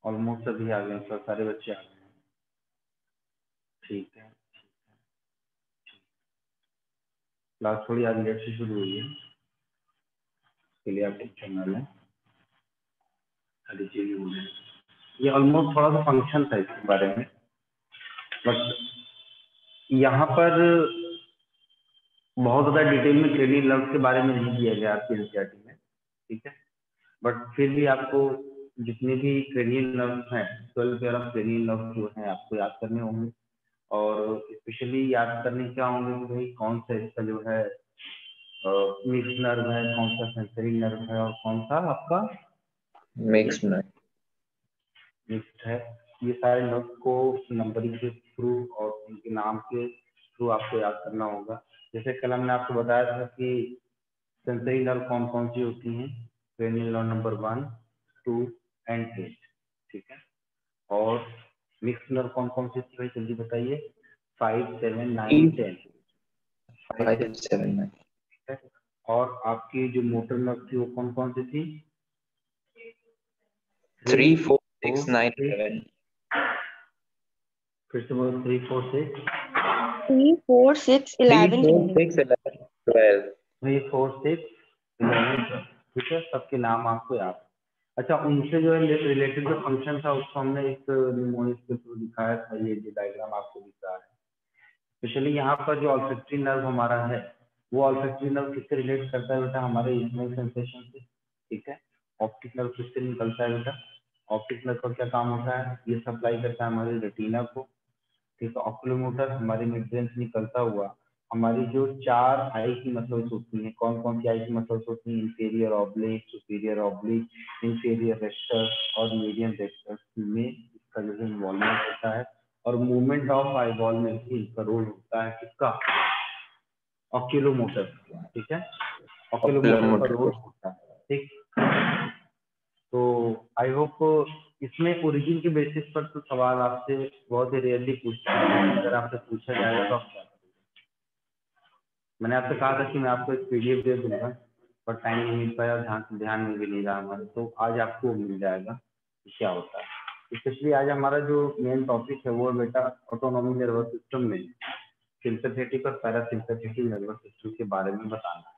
Almost सभी आ गए sir, सारे बच्चे आ गए हैं। ठीक है, क्लास थोड़ी आज लेट से शुरू हुई है, इसके लिए आप टेंशन ना लें। सारी चीजें हो गई, ये ऑलमोस्ट थोड़ा सा फंक्शन था इसके बारे में, बट यहाँ पर बहुत ज़्यादा डिटेल में क्रेनियल नर्व के बारे में नहीं दिया गया आपके एनसीईआरटी में, ठीक है। बट फिर भी आपको जितने भी क्रेनियल नर्व हैं, 12 पेयर ऑफ क्रेनियल नर्व जो हैं आपको याद करने होंगे, और स्पेशली याद करने क्या होंगे कि भाई कौन सा इसका जो है मिक्स नर्व है, कौन सा सेंसरी नर्व है, और कौन सा आपका मिक्स नर्व मिक्स्ड है। ये सारे नर्व को नंबरिंग के थ्रू और उनके नाम के थ्रू आपको याद करना होगा। जैसे कल हमने आपको बताया था कि सेंसरी नर्व कौन कौन सी होती हैं, क्रेनियल नर्व नंबर 1, 2 एंड 8, ठीक है। और मिक्स नर्व कौन कौन सी थी भाई, जल्दी बताइए। 5, 7, 9, 10, 5, 5, 7, 9। ठीक है। और आपकी जो मोटर नर्व थी वो कौन कौन सी थी? 3, 4, 4, 6, 9, 6, 11। फिर से बोलो 3, 4, 6, 3, 4, 6, 3, 11, 4, 12। 6, 11, 12। 3, 4, 6, 11, ठीक है। सबके नाम आपको याद। अच्छा, उनसे जो है रिलेटेड जो फंक्शन था उसको हमने एक निमोनिक के थ्रू दिखाया था। ये जो डायग्राम आपको दिख रहा है, स्पेशली यहाँ पर जो ऑल्फैक्टरी नर्व हमारा है, वो ऑल्फैक्टरी नर्व किससे रिलेट करता है बेटा? हमारे स्मेल सेंसेशन से, ठीक है। ऑप्टिक नर्व किससे निकलता है बेटा? ऑप्टिक नर्व का क्या काम होता है? ये सप्लाई करता है हमारे रेटिना को, ठीक है। ऑक्यूलोमोटर हमारे मिड ब्रेन से निकलता हुआ हमारी जो 4 आई की मसल्स होती हैं, कौन कौन सी आई की मसल्स होती हैं? Inferior oblique, superior oblique, inferior rectus और मीडियम रेक्टस में इसका जो है इन्वॉल्वमेंट होता है। और मूवमेंट ऑफ आईबॉल में भी इसका रोल होता है, किसका? ऑक्यूलोमोटर, ठीक है। ऑक्यूलोमोटर का रोल होता है, ठीक। तो आई होप इसमें ओरिजिन के बेसिस पर तो सवाल आपसे बहुत ही रेयरली पूछते हैं, अगर आपसे पूछा जाएगा तो आप क्या करोगे? मैंने आपसे कहा था कि मैं आपको एक पीडीएफ दे दूंगा, पर टाइम नहीं मिल पाया, ध्यान में भी नहीं रहा हमारे, तो आज आपको मिल जाएगा कि क्या होता है। स्पेशली आज हमारा जो मेन टॉपिक है वो है बेटा ऑटोनॉमिक नर्वस सिस्टम में सिंपैथेटिक और पैरासिम्पैथेटिक नर्वस सिस्टम के बारे में बताना है,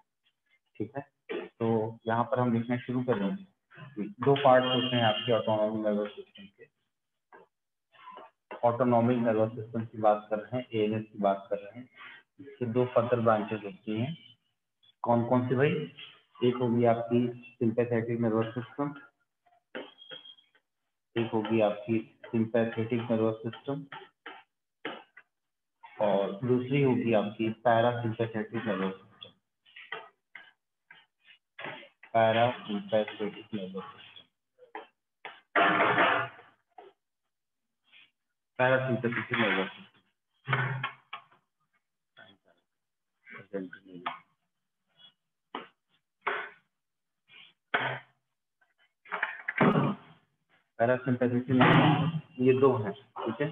ठीक है। तो यहाँ पर हम लिखना शुरू करेंगे। 2 पार्ट होते हैं आपके ऑटोनॉमिक नर्वस सिस्टम के। ऑटोनॉमिक नर्वस सिस्टम की बात कर रहे हैं, एएनएस की बात कर रहे हैं। इसके 2 फर्दर ब्रांचेस होती हैं। कौन कौन सी भाई? एक होगी आपकी सिंपैथेटिक नर्वस सिस्टम, एक होगी आपकी सिंपैथेटिक नर्वस सिस्टम, और दूसरी होगी आपकी parasympathetic nervous system. Parasympathetic nervous system, parasympathetic nervous system. Parasympathetic ये 2 हैं, ठीक है।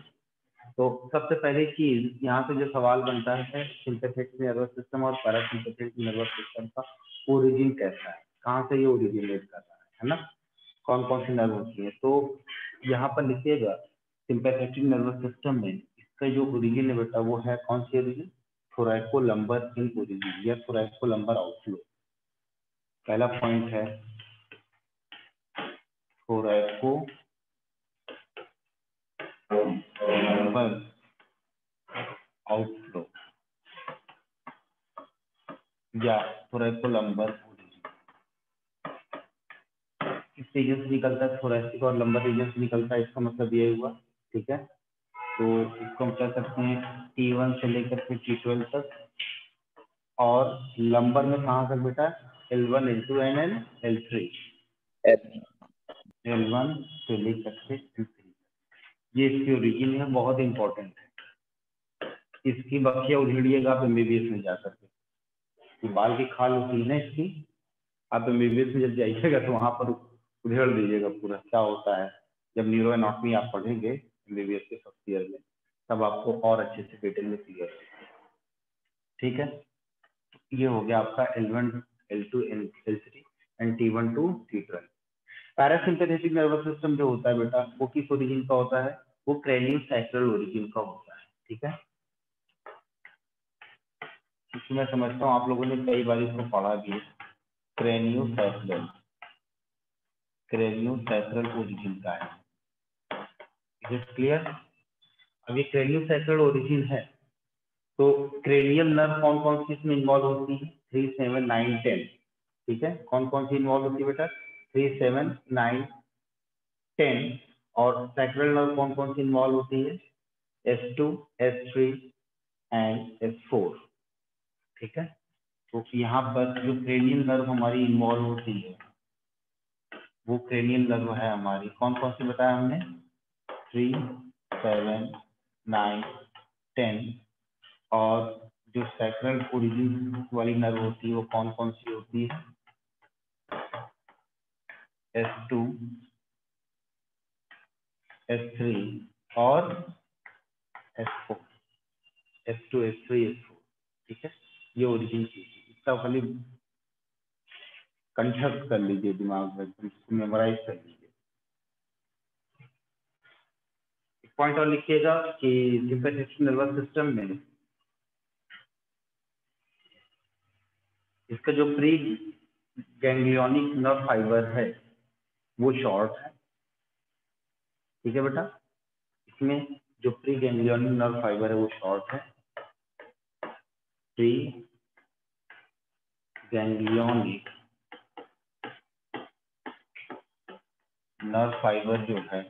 तो सबसे पहले चीज यहाँ से जो सवाल बनता है, सिंपैथेटिक नर्वस सिस्टम और पैरासिम्पैथेटिक नर्वस सिस्टम का ओरिजिन कैसा है, कहाँ से ये ओरिजिनेट कर रहा है ना, कौन कौन सी नर्व होती है। तो यहाँ पर लिखिएगा सिंपैथेटिक नर्वस सिस्टम में इसका जो ओरिजिन है बेटा वो है कौन सी ओरिजिन? थोरैकोलम्बर इन ओरिजिन या थोरैकोलम्बर आउटफ्लो। पहला पॉइंट है थोरैकोलम्बर आउटफ्लो या थोरैकोलम्बर ओरिजिन। किस रीजन से निकलता है? थोरैसिक और लंबर रीजन से निकलता है, इसका मतलब ये हुआ, ठीक है। तो इसको हम कह सकते हैं T1 से लेकर के T12 तक, और लंबर में कहाँ तक बेटा? L1, L2 and L3। L1 से लेकर के L3, ये इसकी ओरिजिन है, बहुत इंपॉर्टेंट है। इसकी बखिया उधेड़िएगा आप एमबीबीएस में जा करके, ये बाल की खाल होती है ना इसकी, आप एमबीबीएस में जब जाइएगा तो वहां पर उधेड़ दीजिएगा पूरा क्या होता है। जब न्यूरो एनाटॉमी आप पढ़ेंगे एमबीबीएस के फर्स्ट ईयर में, तब आपको और अच्छे से डिटेल में क्लियर होगा, ठीक है। ये हो गया आपका L1, L2, L3 and T1 to T12। Parasympathetic nervous system जो होता है बेटा वो किस ओरिजिन का होता है, वो क्रेनियोसैक्रल ओरिजिन का होता है। ठीक है, क्योंकि मैं समझता हूँ आप लोगों ने कई बार इसको पढ़ा भी है। क्रेनियोसैक्रल ओरिजिन का है, इज इट क्लियर? अब ये क्रेनियोसैक्रल ओरिजिन है तो क्रेनियल नर्व कौन कौन सी इसमें इन्वॉल्व होती है? 3, 7, 9, 10। ठीक है, कौन कौन सी इन्वॉल्व होती है बेटा? 3, 7, 9, 10। और सैक्रल नर्व कौन कौन सी इन्वॉल्व होती है? S2, S3 and S4। ठीक है, तो यहाँ पर जो क्रेनियल नर्व हमारी इन्वॉल्व होती है वो क्रेनियल नर्व है हमारी कौन कौन सी बताया हमने? 3, 7, 9, 10। और जो सैक्रल ओरिजिन वाली नर्व होती है वो कौन कौन सी होती है? S2, S3 और S4। S2, S3, S4। ठीक है, ये ओरिजिन की इसका खाली कंठस्थ कर लीजिए दिमाग में, इसको मेमोराइज कर लीजिए। एक पॉइंट और लिखिएगा कि सिंपैथेटिक नर्वस सिस्टम में इसका जो प्री गैंग्लियोनिक नर्व फाइबर है वो शॉर्ट है। ठीक है बेटा, इसमें जो प्री गैंग्लियोनिक नर्व फाइबर है वो शॉर्ट है। प्री गैंग्लियोनिक नर्व फाइबर जो है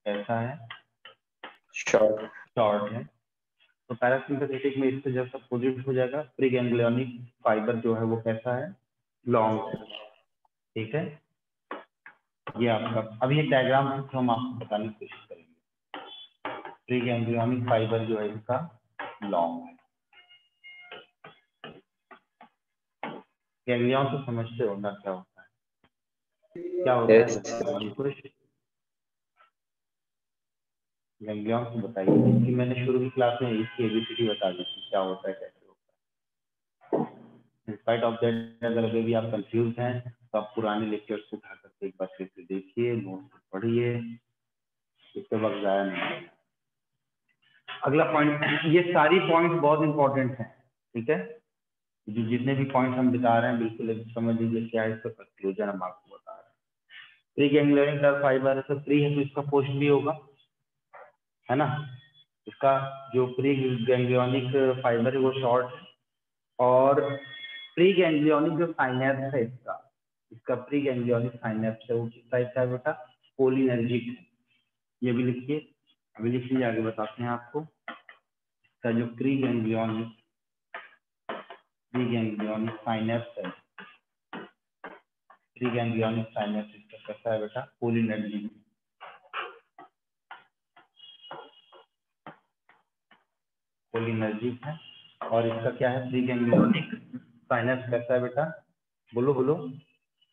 कैसा है? शॉर्ट है। तो पैरासिम्पैथेटिक में इससे जब अपोजिट हो जाएगा, प्री गैंग्लियोनिक फाइबर जो है वो कैसा है? लॉन्ग है। ठीक है, ये आपका अभी एक डायग्राम हम आपको बताने की कोशिश करेंगे। प्री गैंग्लियोनिक फाइबर जो है इसका लॉन्ग है। गैंग्लियन तो समझते हो ना क्या होता है? क्या होता है बेटा? गैंग्लियन को बताइए, क्योंकि मैंने शुरू की क्लास में इसकी एबीसीडी बता दी थी क्या होता है कैसे होता है। इन स्पाइट ऑफ दैट अगर अभी भी आप कंफ्यूज हैं तो आप पुराने लेक्चर्स को उठा करके एक बार फिर से देखिए, नोट्स पढ़िए, इससे वक्त जाया नहीं। अगला पॉइंट, ये सारी पॉइंट बहुत इंपॉर्टेंट हैं। ठीक है, जो जितने भी पॉइंट हम बता रहे हैं बिल्कुल समझ लीजिए क्या है इसका कंक्लूजन हम आपको बता रहे हैं। प्री गैंग्लियोनिक नर्व फाइबर है तो प्री है तो इसका पोस्ट भी होगा, है ना? इसका जो प्री गैंग्लियोनिक फाइबर है वो शॉर्ट है। और प्री गैंग्लियोनिक जो साइनेप्स है इसका प्री गैंग्लियोनिक साइनेप्स है वो किस टाइप का है बेटा? कोलिनर्जिक है। ये भी लिखिए, अभी लिख लीजिए, आगे बताते हैं आपको। इसका जो प्री गैंग्लियोनिक साइनेप्स है, प्री गैंग्लियोनिक साइनेप्स इसका कैसा है बेटा? कोलिनर्जिक। कोलिनर्जिक है। और इसका क्या है? प्री गैंग्लियोनिक साइनेप्स कैसा है बेटा? बोलो बोलो।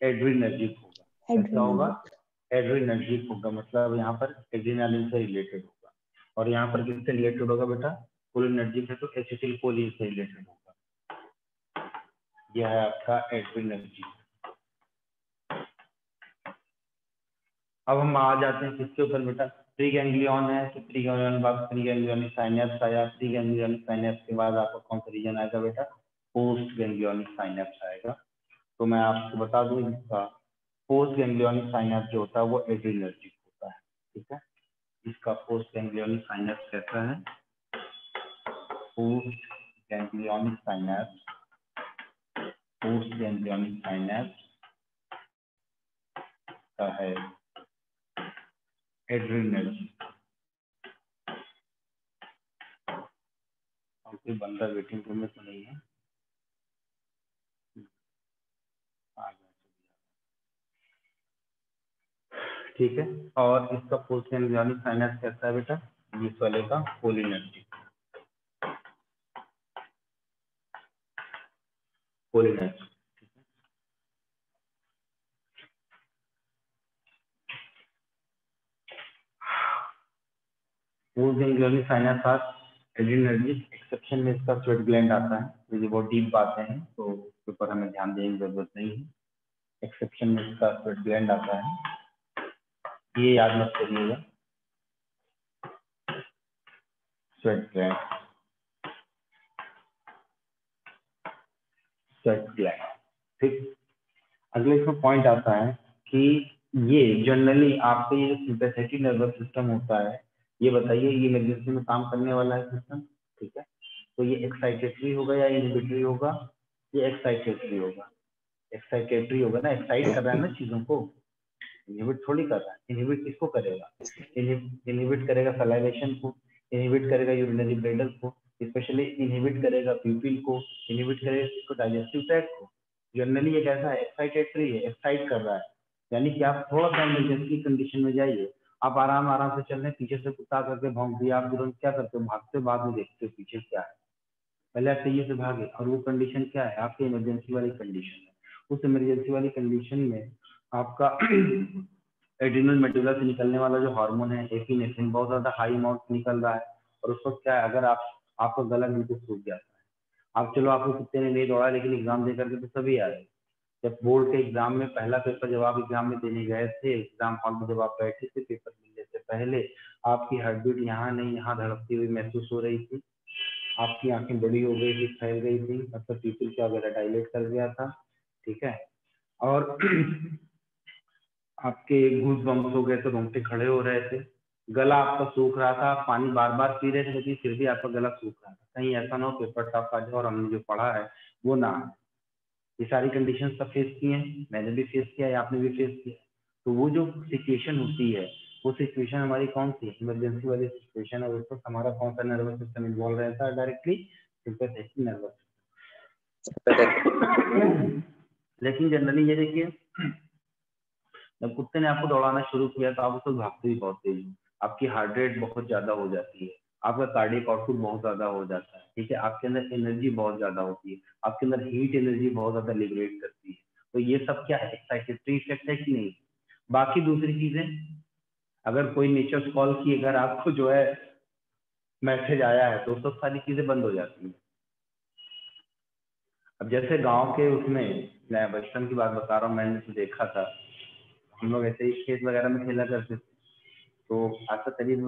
एड्रीनर्जिक होगा। कैसा होगा? एड्रीनर्जिक होगा, मतलब यहाँ पर एड्रीनालिन से रिलेटेड होगा। और यहाँ पर किससे रिलेटेड होगा बेटा? कोलिनर्जिक है तो एसिटिल कोलिन से रिलेटेड होगा। यह है आपका एड्रीनर्जिक। अब हम आ जाते हैं किसके ऊपर बेटा? प्री गैंग्लियन है तो प्री गैंग्लियन बाद प्री गैंग्लियोनिक साइनेप्स आया। प्री गैंग्लियोनिक साइनेप्स के बाद आपका कौन सा रीजन आएगा बेटा? पोस्ट गैंग्लियोनिक साइनेप्स आएगा। तो मैं आपको बता दूं इसका पोस्ट गैंग्लियोनिक साइनेप्स जो होता है वो एड्रीनर्जिक होता है। ठीक है, इसका पोस्ट गैंग्लियोनिक साइनेप्स कैसा है? Post ganglionic synapse, post ganglionic synapse का है एड्रीनर्जिक। और कोई बंदा वेटिंग रूम में तो नहीं है? ठीक है, और इसका पोस्ट गैंग्लियोनिक साइनेप्स कैसा है बेटा? इस वाले का cholinergic. Cholinergic. Post ganglionic synapses are adrenergic, exception में इसका स्वेट ग्लैंड आता है। तो ये बहुत डीप बातें हैं तो उसके ऊपर हमें ध्यान देने की जरूरत नहीं है। एक्सेप्शन में इसका स्वेट ग्लैंड आता है, ये याद मत करिएगा, स्वेट ग्लैंड, स्वेट ग्लैंड। ठीक, अगले इसमें पॉइंट आता है कि ये जनरली आपके ये सिंपैथेटिक नर्वस सिस्टम होता है, ये बताइए ये इमरजेंसी में काम करने वाला है सिस्टम, ठीक है। तो ये एक्साइटेटरी होगा या इनहिबिटरी होगा? ये एक्साइटेटरी होगा, एक्साइटेटरी होगा ना, एक्साइट कर रहा है ना चीजों को, इनहिबिट थोड़ी कर रहा है। इनहिबिट किसको करेगा? इनहिबिट करेगा सलाइवेशन को, इनहिबिट करेगा यूरिनरी ब्लैडर को, स्पेशली इनहिबिट करेगा प्यूपिल को, इनहिबिट करेगा इसको डाइजेस्टिव ट्रैक्ट को। जनरली ये कैसा है? एक्साइटेटरी है, एक्साइट कर रहा है। यानी कि आप थोड़ा सा इमरजेंसी कंडीशन में जाइए, आप आराम आराम से चल रहे हैं, पीछे से कुत्ता करके भौंक दिया, आप तुरंत क्या करते हो? भागते, बाद में देखते हो पीछे क्या है, पहले आप तेजी से भागे। और वो कंडीशन क्या है? आपकी इमरजेंसी वाली कंडीशन है। उस इमरजेंसी वाली कंडीशन में आपका एड्रिनल मेडुला से निकलने वाला जो हार्मोन है एपिनेफ्रिन बहुत ज्यादा हाई अमाउंट निकल रहा है, और उस वक्त क्या है, अगर आपका गला बिल्कुल सूख जाता है, आप चलो आपको कुत्ते ने नहीं दौड़ा, लेकिन एग्जाम दे करके तो सभी आ गए। जब बोर्ड के एग्जाम में पहला पेपर जब आप एग्जाम में देने गए थे, एग्जाम हॉल में जब आप बैठे थे पेपर मिलने से पहले, आपकी हार्ट बीट यहाँ नहीं यहाँ धड़कती हुई महसूस हो रही थी, आपकी आंखें बड़ी हो गई थी, फैल गई थी, मतलब पीपल क्या वगैरह डायलेट कर गया था, ठीक है। और आपके गूज बम्स हो गए थे, रोंगटे खड़े हो रहे थे, गला आपका सूख रहा था, आप पानी बार बार पी रहे थे लेकिन फिर भी आपका गला सूख रहा था। कहीं ऐसा ना हो पेपर टफ आ जाए और हमने जो पढ़ा है वो ना आए। ये सारी कंडीशन सब फेस की हैं, मैंने भी फेस किया है, आपने भी फेस किया। तो वो जो सिचुएशन होती है, वो सिचुएशन हमारी कौन सी है? इमरजेंसी वाली सिचुएशन है। उस वक्त हमारा कौन सा नर्वस सिस्टम इन्वॉल्व रहता है? Directly sympathetic nervous system. लेकिन जनरली ये देखिए, जब कुत्ते ने आपको दौड़ाना शुरू किया तो आप उसको भागते भी बहुत तेज हो, आपकी हार्ट रेट बहुत ज्यादा हो जाती है, आपका कार्डियक आउटपुट बहुत ज्यादा हो जाता है, ठीक है, आपके अंदर एनर्जी बहुत ज्यादा होती है, आपके अंदर हीट एनर्जी बहुत ज्यादा लिबरेट करती है। तो ये सब क्या है? एक्साइटेटरी इफेक्ट है कि नहीं? बाकी दूसरी चीजें, अगर कोई नेचर कॉल की अगर आपको जो है मैसेज आया है तो सब सारी चीजें बंद हो जाती हैं। अब जैसे गांव के उसमें, मैं बचपन की बात बता रहा हूँ, मैंने तो देखा था, हम लोग ऐसे ही खेत वगैरह में खेला करते थे। तो आज से करीब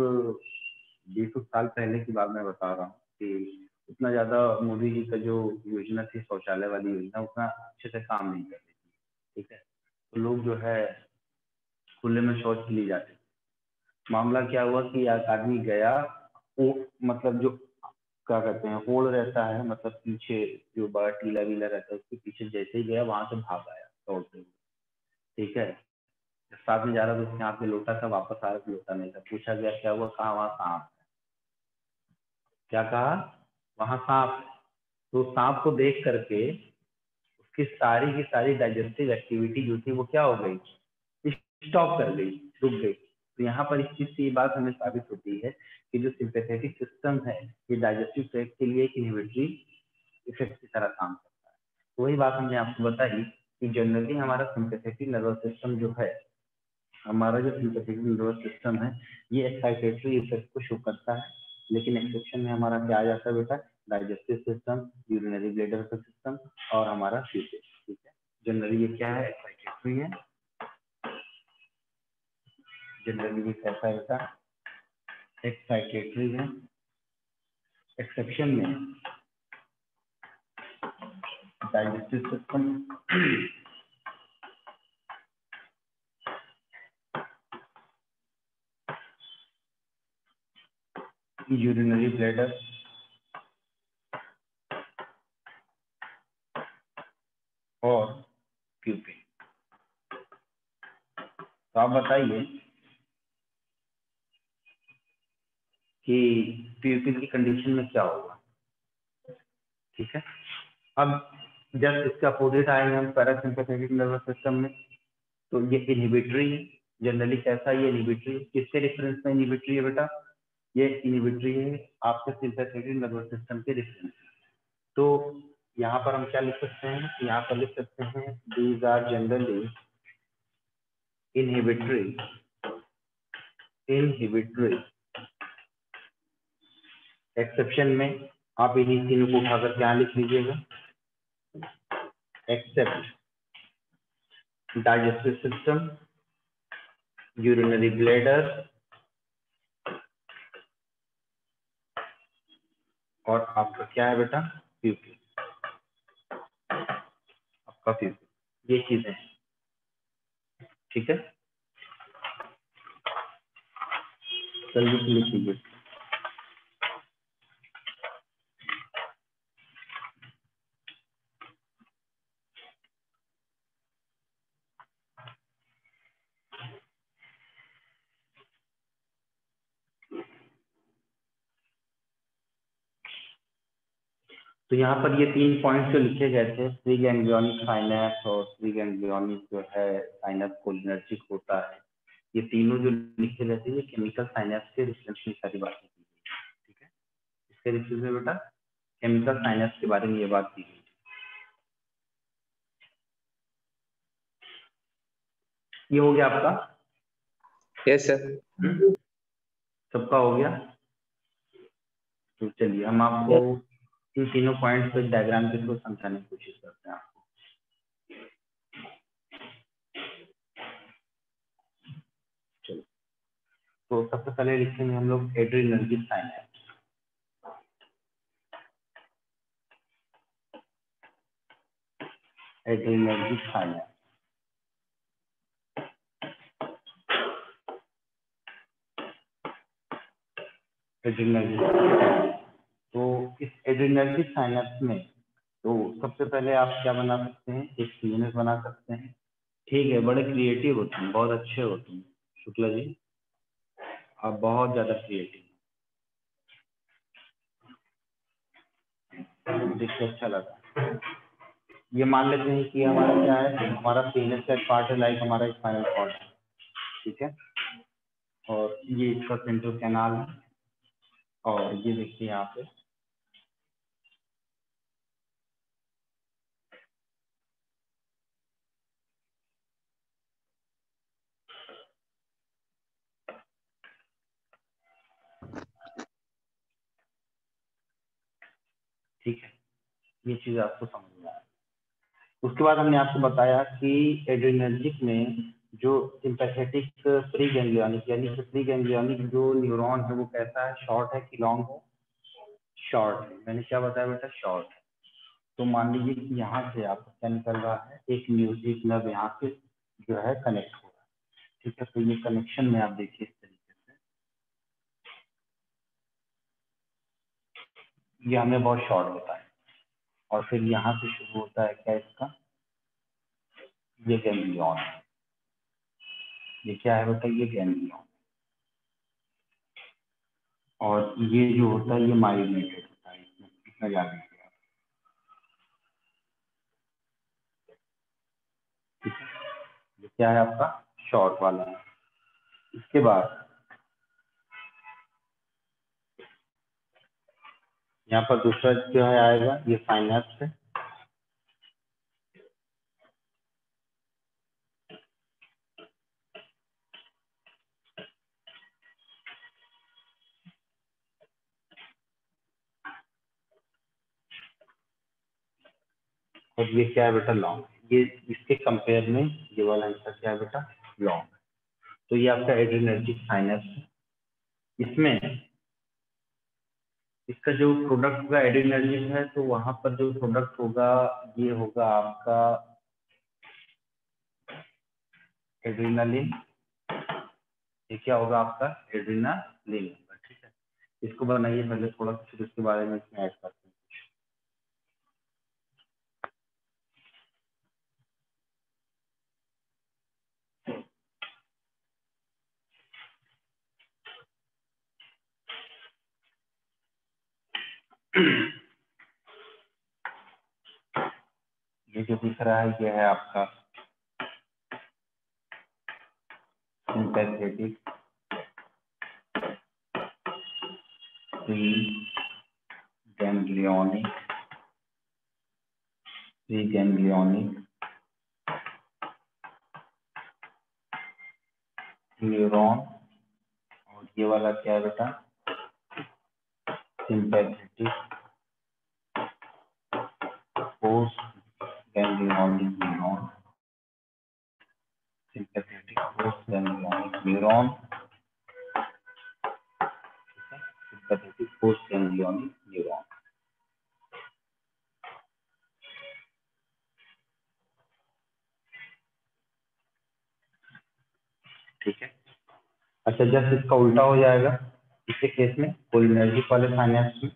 20 साल पहले की बात मैं बता रहा हूँ कि उतना ज्यादा मोदी जी का जो योजना थी शौचालय वाली योजना, उतना अच्छे से काम नहीं कर रही थी, ठीक है। तो लोग जो है खुले में शौच के लिए जाते थे। मामला क्या हुआ कि एक आदमी गया, वो मतलब जो क्या कहते हैं ओड़ रहता है, मतलब पीछे जो बड़ा टीला वीला रहता है उसके पीछे जैसे ही गया वहां से भाग आया दौड़ते हुए, ठीक है। साथ में जा रहा था, उसके हाथ में लोटा था, वापस आ रहा था लोटा नहीं था। पूछा गया क्या हुआ, कहा वहां सांप है। क्या कहा? वहां सांप है। तो सांप को देख करके उसकी सारी की सारी डाइजेस्टिव एक्टिविटी जो थी वो क्या हो गई? स्टॉप कर गई, रुक गई। तो यहाँ पर इस चीज से ये बात हमें साबित होती है कि जो सिंपैथेटिक सिस्टम है ये डाइजेस्टिव ट्रैक्ट के लिए एक इनहिबिटरी इफेक्ट की तरह काम करता है। तो वही बात हमने आपको बताई कि जनरली हमारा सिंपैथेटिक नर्वस सिस्टम जो है, हमारा जो सिंपैथेटिक नर्वस सिस्टम है, ये एक्साइटेटरी इफेक्ट को शो करता है। लेकिन एक्सेप्शन में हमारा क्या आ जाता है बेटा? डाइजेस्टिव सिस्टम, यूरिनरी ब्लैडर का सिस्टम और हमारा फ्यूचर, ठीक है। जनरली ये क्या है? एक्साइटेटरी है। जनरली ये कैसा है बेटा? एक्साइटेटरी है। एक्सेप्शन में डाइजेस्टिव सिस्टम, यूरिनरी ब्लैडर और प्यूपिल। तो आप बताइए कि प्यूपिल की कंडीशन में क्या होगा, ठीक है। अब जब इसके अपोजिट आएंगे हम पैरासिम्पैथेटिक नर्वस सिस्टम में, तो ये इनहिबिटरी है। जनरली कैसा? ये इनहिबिटरी है। किसके रेफरेंस में इनहिबिटरी है बेटा? ये इनहिबिटरी है आपके सिंपैथेटिक नर्वस सिस्टम के रेफरेंस। तो यहाँ पर हम क्या लिख सकते हैं? यहाँ पर लिख सकते हैं these are generally inhibitory exception में आप इन्हीं तीनों को उठाकर क्या लिख लीजिएगा? Except digestive system, urinary bladder और आपका क्या है बेटा, प्यूपिल, आपका प्यूपिल, ये चीजें हैं। ठीक है, जल्दी लिख लीजिए। तो यहाँ पर ये 3 पॉइंट जो लिखे गए थे, प्री गैंग्लियोनिक साइनैप्स और प्री गैंग्लियोनिक जो है साइनैप्स कोलिनर्जिक होता है, ये तीनों जो लिखे गए थे ये केमिकल साइनैप्स के रिफरेंस में सारी बातें की गई। ठीक है, इसके रिफरेंस में बेटा केमिकल साइनैप्स के बारे में ये बात की गई। ये हो गया आपका? Yes sir. सबका हो गया? तो चलिए हम आपको इन तीनों पॉइंट्स को डायग्राम के थ्रू समझाने की कोशिश करते हैं आपको। चलो, तो सबसे पहले लिखेंगे हम लोग adrenergic synapse. Adrenergic synapse, adrenergic. तो इस एड्रेनर्जिक साइनैप्स में तो सबसे पहले आप क्या बना सकते हैं, एक सीएनएस बना सकते हैं। ठीक है, बड़े क्रिएटिव होते हैं, बहुत अच्छे होते हैं शुक्ला जी, आप बहुत ज्यादा क्रिएटिव, देख के अच्छा लगा। ये मान लेते हैं कि हमारा क्या है, हमारा सीएनएस का पार्ट है, लाइक हमारा स्पाइनल कॉर्ड है। ठीक है, और ये इसका सेंट्रल कैनाल है, और ये देखिए यहाँ पे ठीक है, ये चीज आपको समझ में आया। उसके बाद हमने आपको बताया कि एड्रेनर्जिक में जो सिंपैथेटिक प्री गैंग्लियोनिक, यानी कि प्री गैंग्लियोनिक जो न्यूरॉन है वो कैसा है, शॉर्ट है कि लॉन्ग है? शॉर्ट है। मैंने क्या बताया बेटा, शॉर्ट है। तो मान लीजिए कि यहाँ से आपका क्या निकल रहा है, एक म्यूजिक नर्व यहाँ से जो है कनेक्ट हो रहा है। ठीक है, तो ये कनेक्शन में आप देखिए इस तरीके से, ये हमें बहुत शॉर्ट बताया। और फिर यहाँ से शुरू होता है क्या इसका, ये गैंग्लियन है। ये क्या है बेटा, ये गैंग्लियन। और ये जो होता है ये माइलिनेटेड होता है, इसमें इतना याद रखिए आप। ठीक है, ये क्या है आपका, शॉर्ट वाला है। इसके बाद यहाँ पर दूसरा जो है आएगा, ये साइनैप्स है। और ये क्या है बेटा, लॉन्ग। ये इसके कंपेयर में ये वाला आंसर क्या है बेटा, लॉन्ग। तो ये आपका एड्रेनर्जिक साइनस है। इसमें इसका जो प्रोडक्ट होगा एड्रेनर्जिक है, तो वहां पर जो प्रोडक्ट होगा ये होगा आपका एड्रेनालिन। ये क्या होगा आपका, एड्रेनालिन होगा। ठीक है, इसको बनाइए पहले थोड़ा, फिर उसके बारे में इसमें ऐड करते हैं। ये जो दिख रहा है ये है आपका सिंपैथेटिक प्री गैंग्लियोनिक न्यूरॉन। और ये वाला क्या है बेटा, sympathetic post ganglionic neuron. Neuron, sympathetic post ganglionic neuron. ठीक है। अच्छा, जब इसका उल्टा हो जाएगा इस केस में कोलिनर्जिक वाले साइनेप्स में,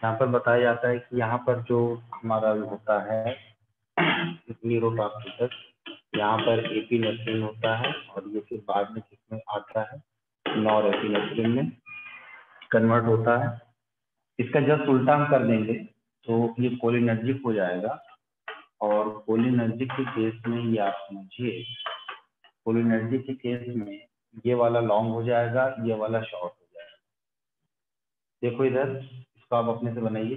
यहाँ पर बताया जाता है कि यहाँ पर जो हमारा होता है न्यूरोट्रांसमीटर, यहाँ पर एपिनेफ्रिन होता है और ये फिर बाद में किसमें आता है, नॉरएपिनेफ्रिन में कन्वर्ट होता है। इसका जस्ट उल्टा हम कर देंगे तो ये कोलिनर्जिक हो जाएगा, और कोलिनर्जिक के केस में ये आप समझिए, कोलिनर्जिक के केस में ये वाला लॉन्ग हो जाएगा, ये वाला शॉर्ट हो जाएगा। देखो इधर, इसको आप अपने से बनाइए।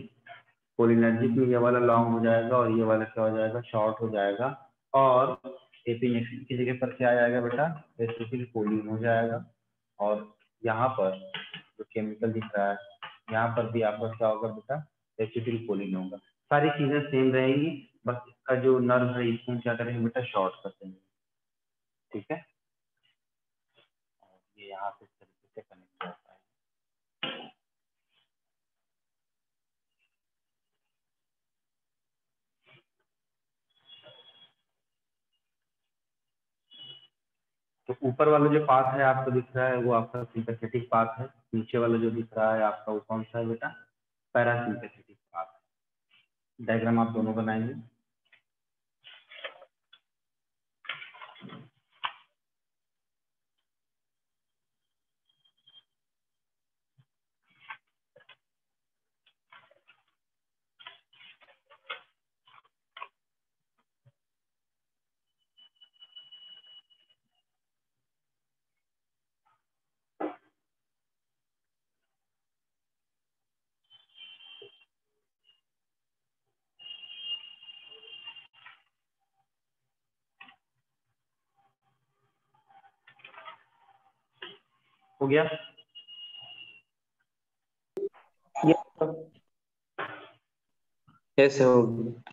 कोलिनर्जिक में ये वाला लॉन्ग हो जाएगा और ये वाला क्या हो जाएगा, शॉर्ट हो जाएगा, और एपिनेफ्रिन की जगह पर क्या आ जाएगा बेटा, एसिटिलकोलिन हो जाएगा। और यहाँ पर जो केमिकल दिख रहा है, यहाँ पर भी आपका क्या होगा बेटा, एसिटिलकोलिन होगा। सारी चीजें सेम रहेंगी, बस इसका जो नर्व है इसको क्या करेंगे बेटा, शॉर्ट कर देंगे। ठीक है, ये यहाँ से इस तरीके से कनेक्ट होता है। तो ऊपर वाला जो पाथ है आपको दिख रहा है वो आपका सिंपैथेटिक पाथ है, नीचे वाला जो दिख रहा है आपका वो कौन सा है बेटा, पैरासिम्पैथेटिक पाथ। डायग्राम आप दोनों बनाएंगे। हो गया? Yes sir.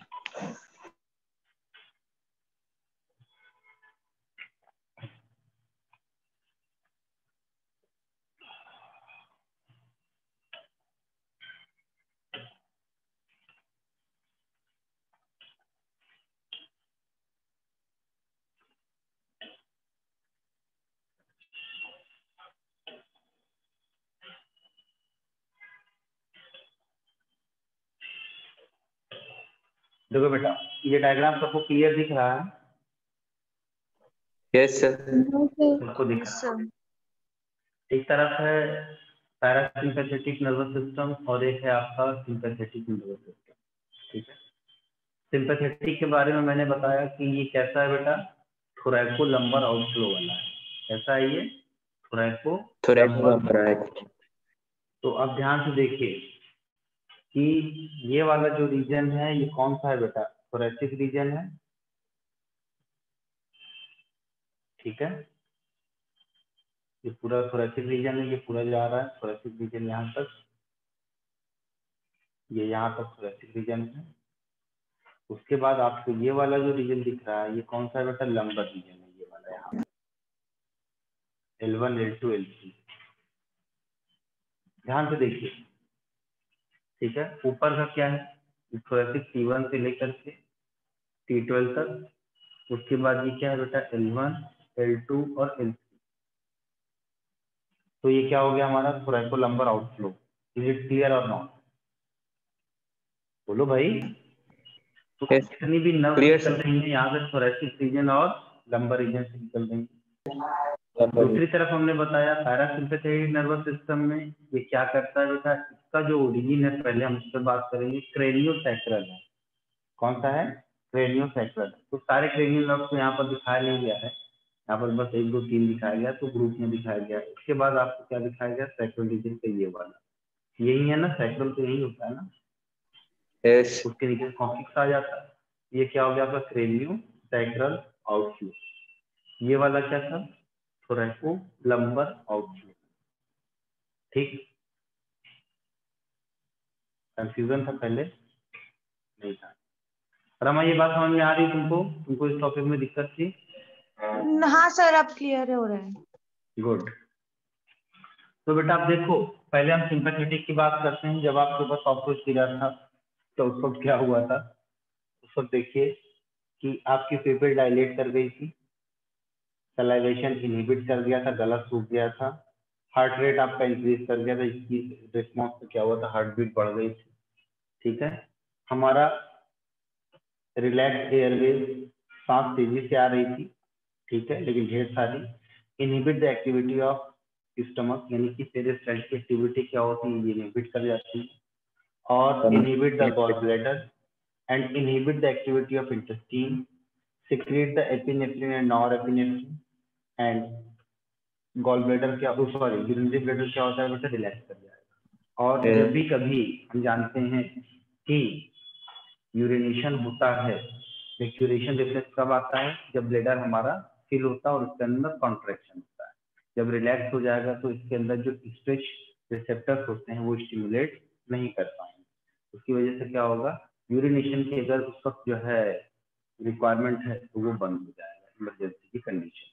देखो बेटा, ये डायग्राम सबको क्लियर दिख रहा है? Yes sir. सबको दिख रहा है? एक तरफ है पैरासिम्पैथेटिक नर्वस सिस्टम और एक है आपका सिंपैथेटिक नर्वस सिस्टम। ठीक है, सिंपैथेटिक के बारे में मैंने बताया कि ये कैसा है बेटा, थोरैको लंबर आउटफ्लो वाला है। कैसा है ये, थोरैको लंबर। तो अब ध्यान से देखिए कि ये वाला जो रीजन है ये कौन सा है बेटा, थोरैसिक रीजन है। ठीक है, ये पूरा थोरैसिक रीजन है, ये पूरा जा रहा है थोरैसिक रीजन यहाँ तक, ये यहाँ तक थोरैसिक रीजन है। उसके बाद आपको ये वाला जो रीजन दिख रहा है ये कौन सा है बेटा, लंबर रीजन है, ये वाला यहाँ L1 L2 L3। ध्यान से देखिए। ठीक है, ऊपर का क्या है, थोरैसिक T1 से लेकर के T12 तक। उसके बाद ये क्या है बेटा, L1 L2 और L3। तो ये क्या हो गया हमारा, थोरैको lumbar outflow. Is it clear और नॉट, बोलो भाई। तो Yes, जितनी भी नर्व clear निकल sir. रही है यहाँ से थोरैसिक रीजन और लंबर रीजन से निकल रही है। दूसरी तरफ हमने बताया पैरासिम्पैथेटिक नर्वस सिस्टम में ये क्या करता है बेटा, इसका जो ओरिजिन है पहले हम इस पर बात करेंगे, क्रेनियोसैक्रल है। कौन सा है, क्रेनियोसैक्रल। तो सारे क्रेनियल नर्व को यहाँ पर दिखाया नहीं गया है, यहाँ पर बस 1 2 3 दिखाया गया, तो ग्रुप में दिखाया गया। इसके बाद आपको क्या दिखाया गया, सैक्रल रीजन का ये वाला, यही है ना, सैक्रल तो यही होता है ना। Yes. उसके नीचे कॉन्फ्लिक्स आ जाता है। ये क्या हो गया आपका, क्रेनियोसैक्रल आउटफ्लो। ये वाला क्या था, थोरैको लंबर आउटफ्लो। ठीक, कंफ्यूजन था पहले, नहीं था। रमा ये बात समझ में आ रही तुमको इस टॉपिक में दिक्कत थी? हाँ सर, अब क्लियर हो रहा है। गुड। तो बेटा आप देखो, पहले हम सिंपैथेटिक की बात करते हैं। जब आपके ऊपर टॉप गिरा था तो उस वक्त क्या हुआ था? उस वक्त देखिए कि आपकी पेपर डायलेट कर गई थी, सलाइवेशन इनहिबिट कर दिया था, गला सूख गया था, हार्ट रेट आपका इंक्रीज कर गया था, इसकी रिस्पॉन्स में क्या हुआ था? हार्ट बीट बढ़ गई थी। ठीक है, हमारा रिलैक्स एयरवेज, सांस तेजी से आ रही थी, ठीक है, लेकिन ढेर सारी। Inhibit the activity of stomach, यानी कि पेरिस्टाल्टिक की एक्टिविटी क्या होती है? ये इनहिबिट कर जाती है। और inhibit the gall bladder and inhibit the activity of intestine, secrete the epinephrine and norepinephrine, and gall bladder क्या, सॉरी, यूरिनरी ब्लैडर क्या होता है बेटा? रिलैक्स कर जाएगा। और जब भी कभी हम जानते हैं कि यूरिनेशन होता है, यूरिनेशन रिफ्लेक्स कब आता है? जब ब्लैडर हमारा फिल होता है और उसके अंदर कॉन्ट्रैक्शन होता है। जब रिलैक्स हो जाएगा तो इसके अंदर जो स्ट्रेच रिसेप्टर्स होते हैं वो स्टिमुलेट नहीं कर पाएंगे। उसकी वजह से क्या होगा? यूरिनेशन की अगर उस वक्त जो है रिक्वायरमेंट है तो वो बंद हो जाएगा, इमरजेंसी की कंडीशन।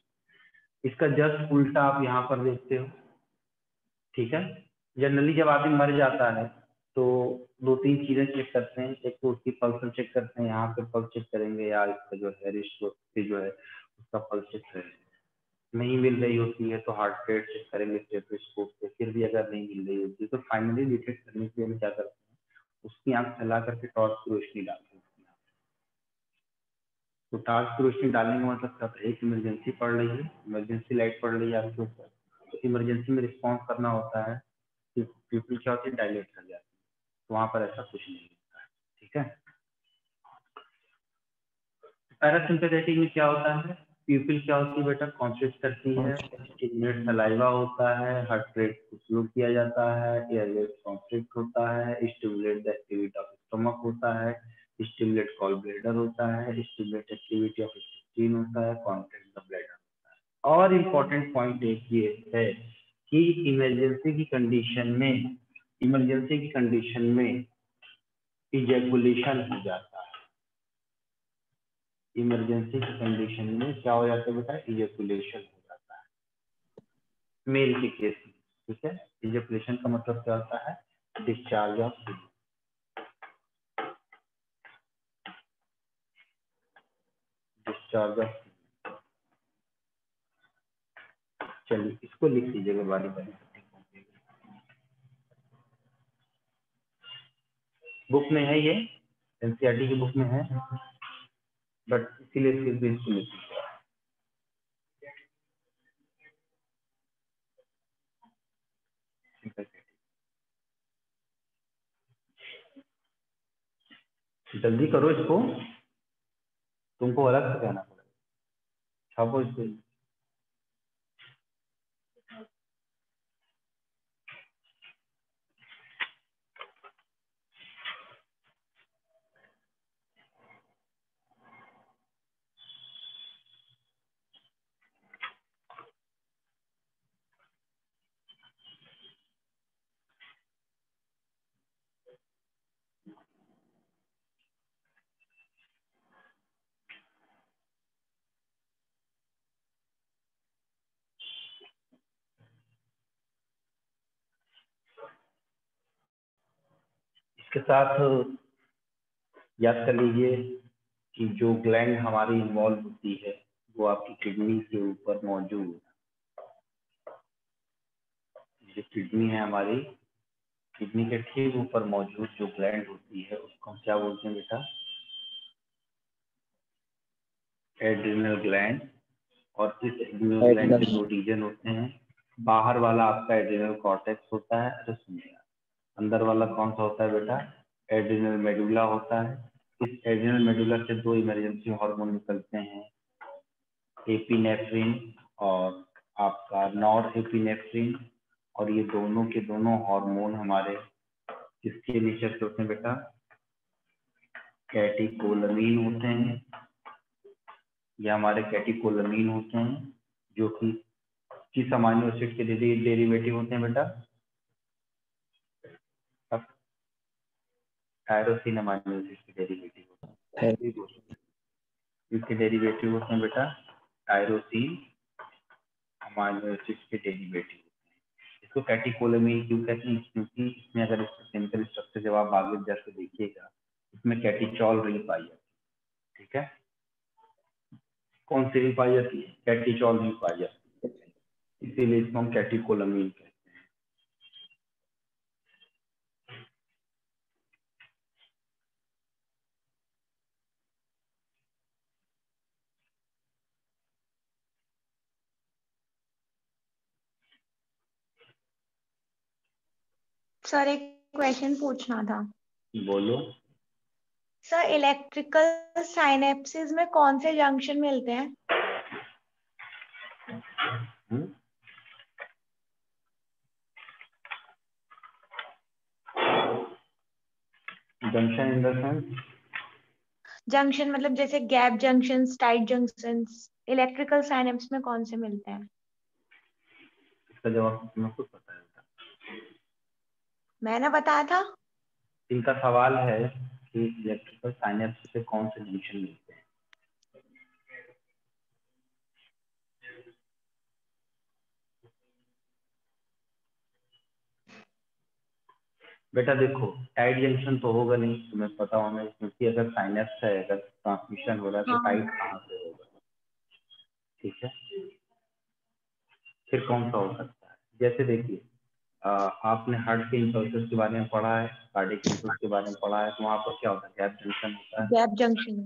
इसका जस्ट उल्टा आप यहाँ पर देखते हो। ठीक है, जनरली जब आदमी मर जाता है तो दो तीन चीजें चेक करते हैं। एक तो उसकी पल्स चेक करते हैं, यहाँ पे पल्स चेक करेंगे, या इसका जो है रिस्ट पे जो है उसका पल्स चेक करेंगे। नहीं मिल रही होती है तो हार्ट रेट चेक करेंगे स्टेथोस्कोप से। फिर भी अगर नहीं मिल रही होती है तो फाइनली डिटेक्ट करने के लिए हम क्या करते हैं? उसकी आंख फैला करके टॉर्च की रोशनी डालते हैं। तो टॉर्च की रोशनी डालने का मतलब क्या है? एक इमरजेंसी पड़ रही है, इमरजेंसी लाइट पड़ रही है आपके ऊपर, तो इमरजेंसी में रिस्पॉन्स करना होता है कि पीपल क्या होती है? डायलेट कर जाती है। तो वहां पर ऐसा कुछ नहीं होता है। ठीक है, पैरासिम्पैथेटिक में क्या होता है? पीपल क्या होती है बेटा? कॉन्ट्रैक्ट करती है, स्टिमुलेट सलाइवा होता है, हार्ट रेट को स्लो किया जाता है, एयरवेज कॉन्ट्रैक्ट होता है, stimulate the activity of stomach होता है, स्टिमुलेट गॉल ब्लैडर होता है, स्टिमुलेट एक्टिविटी ऑफ इंटेस्टाइन होता है, कॉन्ट्रैक्ट द ब्लैडर होता है। और इम्पोर्टेंट पॉइंट एक ये है कि इमरजेंसी की कंडीशन में इजैकुलेशन हो जाता है। इमरजेंसी की कंडीशन में क्या हो जाता है बेटा? इजैकुलेशन हो जाता है मेल के केस में। ठीक है, इजैकुलेशन का मतलब क्या होता है? Discharge of semen. Discharge of, चलिए इसको लिख लीजिएगा बारी बारी। बुक में है ये, एनसीईआरटी की बुक में है, बट इसीलिए फिर भी इसको लिख लीजिए। जल्दी करो इसको, तुमको अलग से कहना पड़ेगा। छापो इसको। इसके साथ याद कर लीजिए कि जो ग्लैंड हमारी इन्वॉल्व होती है वो आपकी किडनी के ऊपर मौजूद है। जो किडनी है हमारी, किडनी के ठीक ऊपर मौजूद जो ग्लैंड होती है उसको हम क्या बोलते हैं बेटा? Adrenal gland. और इस एड्रिनल ग्लैंड के दो रीजन होते हैं। बाहर वाला आपका एड्रिनल कॉर्टेक्स होता है, अरे सुनिए, अंदर वाला कौन सा होता है बेटा? एड्रिनल मेडुला होता है। इस एड्रिनल मेडुला से दो इमरजेंसी हार्मोन निकलते हैं, एपिनेफ्रिन और आपका नॉर एपिनेफ्रिन। और ये दोनों के दोनों हार्मोन हमारे किसके नेचर से होते हैं बेटा? कैटिकोलमीन होते हैं। ये हमारे कैटिकोलमीन होते हैं जो कि किस अमीनो एसिड के डेरिवेटिव होते हैं बेटा? टायरोसिन अमीनो एसिड के डेरिवेटिव होते हैं। है। इसके डेरिवेटिव होते हैं बेटा टायरोसिन अमाइनो एसिड के डेरिवेटिव। इसको कैटेकोलामीन क्यों कहते हैं? क्योंकि इसमें अगर इसका केमिकल स्ट्रक्चर जब आप आगे जैसे देखिएगा इसमें कैटिचॉल रिंग पाई जाती है। ठीक है, कौन सी रिंग पाई जाती है? कैटिचॉल रिंग पाई जाती है, इसीलिए इसको हम कैटेकोलामीन कहते हैं। सर एक क्वेश्चन पूछना था। बोलो। सर इलेक्ट्रिकल साइनेप्सिस में कौन से जंक्शन मिलते हैं? Junction in the sense? Junction मतलब जैसे gap junction, tight junction, electrical synapse में कौन से मिलते हैं? इसका जवाब तुम्हें खुद पता है। मैंने बताया था। इनका सवाल है कि इलेक्ट्रिकल साइनेप्स से कौन से जंक्शन मिलते हैं। बेटा देखो, टाइट जंक्शन तो होगा नहीं, तुम्हें पता होगा, क्योंकि अगर साइनेप्स है, अगर ट्रांसमिशन हो रहा है तो हाँ। टाइट कहाँ से होगा? ठीक है, फिर कौन सा हो सकता है? जैसे देखिए, आपने हार्ट के इम्पल्सेस के बारे में पढ़ा है, कार्डियक इम्पल्स के बारे में पढ़ा है, तो वहाँ पर क्या होता है? गैप जंक्शन होता है। Gap junction.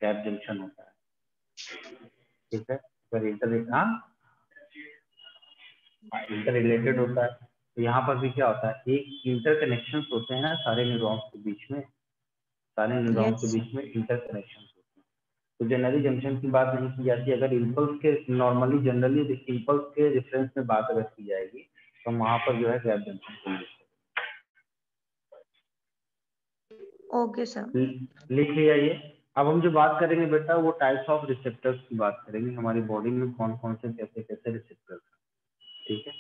गैप जंक्शन होता है। ठीक है, अगर इंटर रिलेटेड होता है, तो यहाँ पर भी क्या होता है? एक इंटर कनेक्शन होते हैं ना सारे न्यूरॉन्स के बीच में, सारे न्यूरॉन्स के यस। बीच में इंटर कनेक्शन होते हैं। तो जनरली जंक्शन की बात नहीं की जाती। अगर इम्पल्स के नॉर्मली जनरली इम्पल्स के रेफरेंस में बात अगर की जाएगी तो वहां पर जो है गैप जंक्शन को ओके सर। लिख लिया ये। अब हम जो बात करेंगे बेटा वो टाइप्स ऑफ रिसेप्टर्स की बात करेंगे, हमारी बॉडी में कौन कौन से कैसे कैसे रिसेप्टर्स हैं। ठीक है,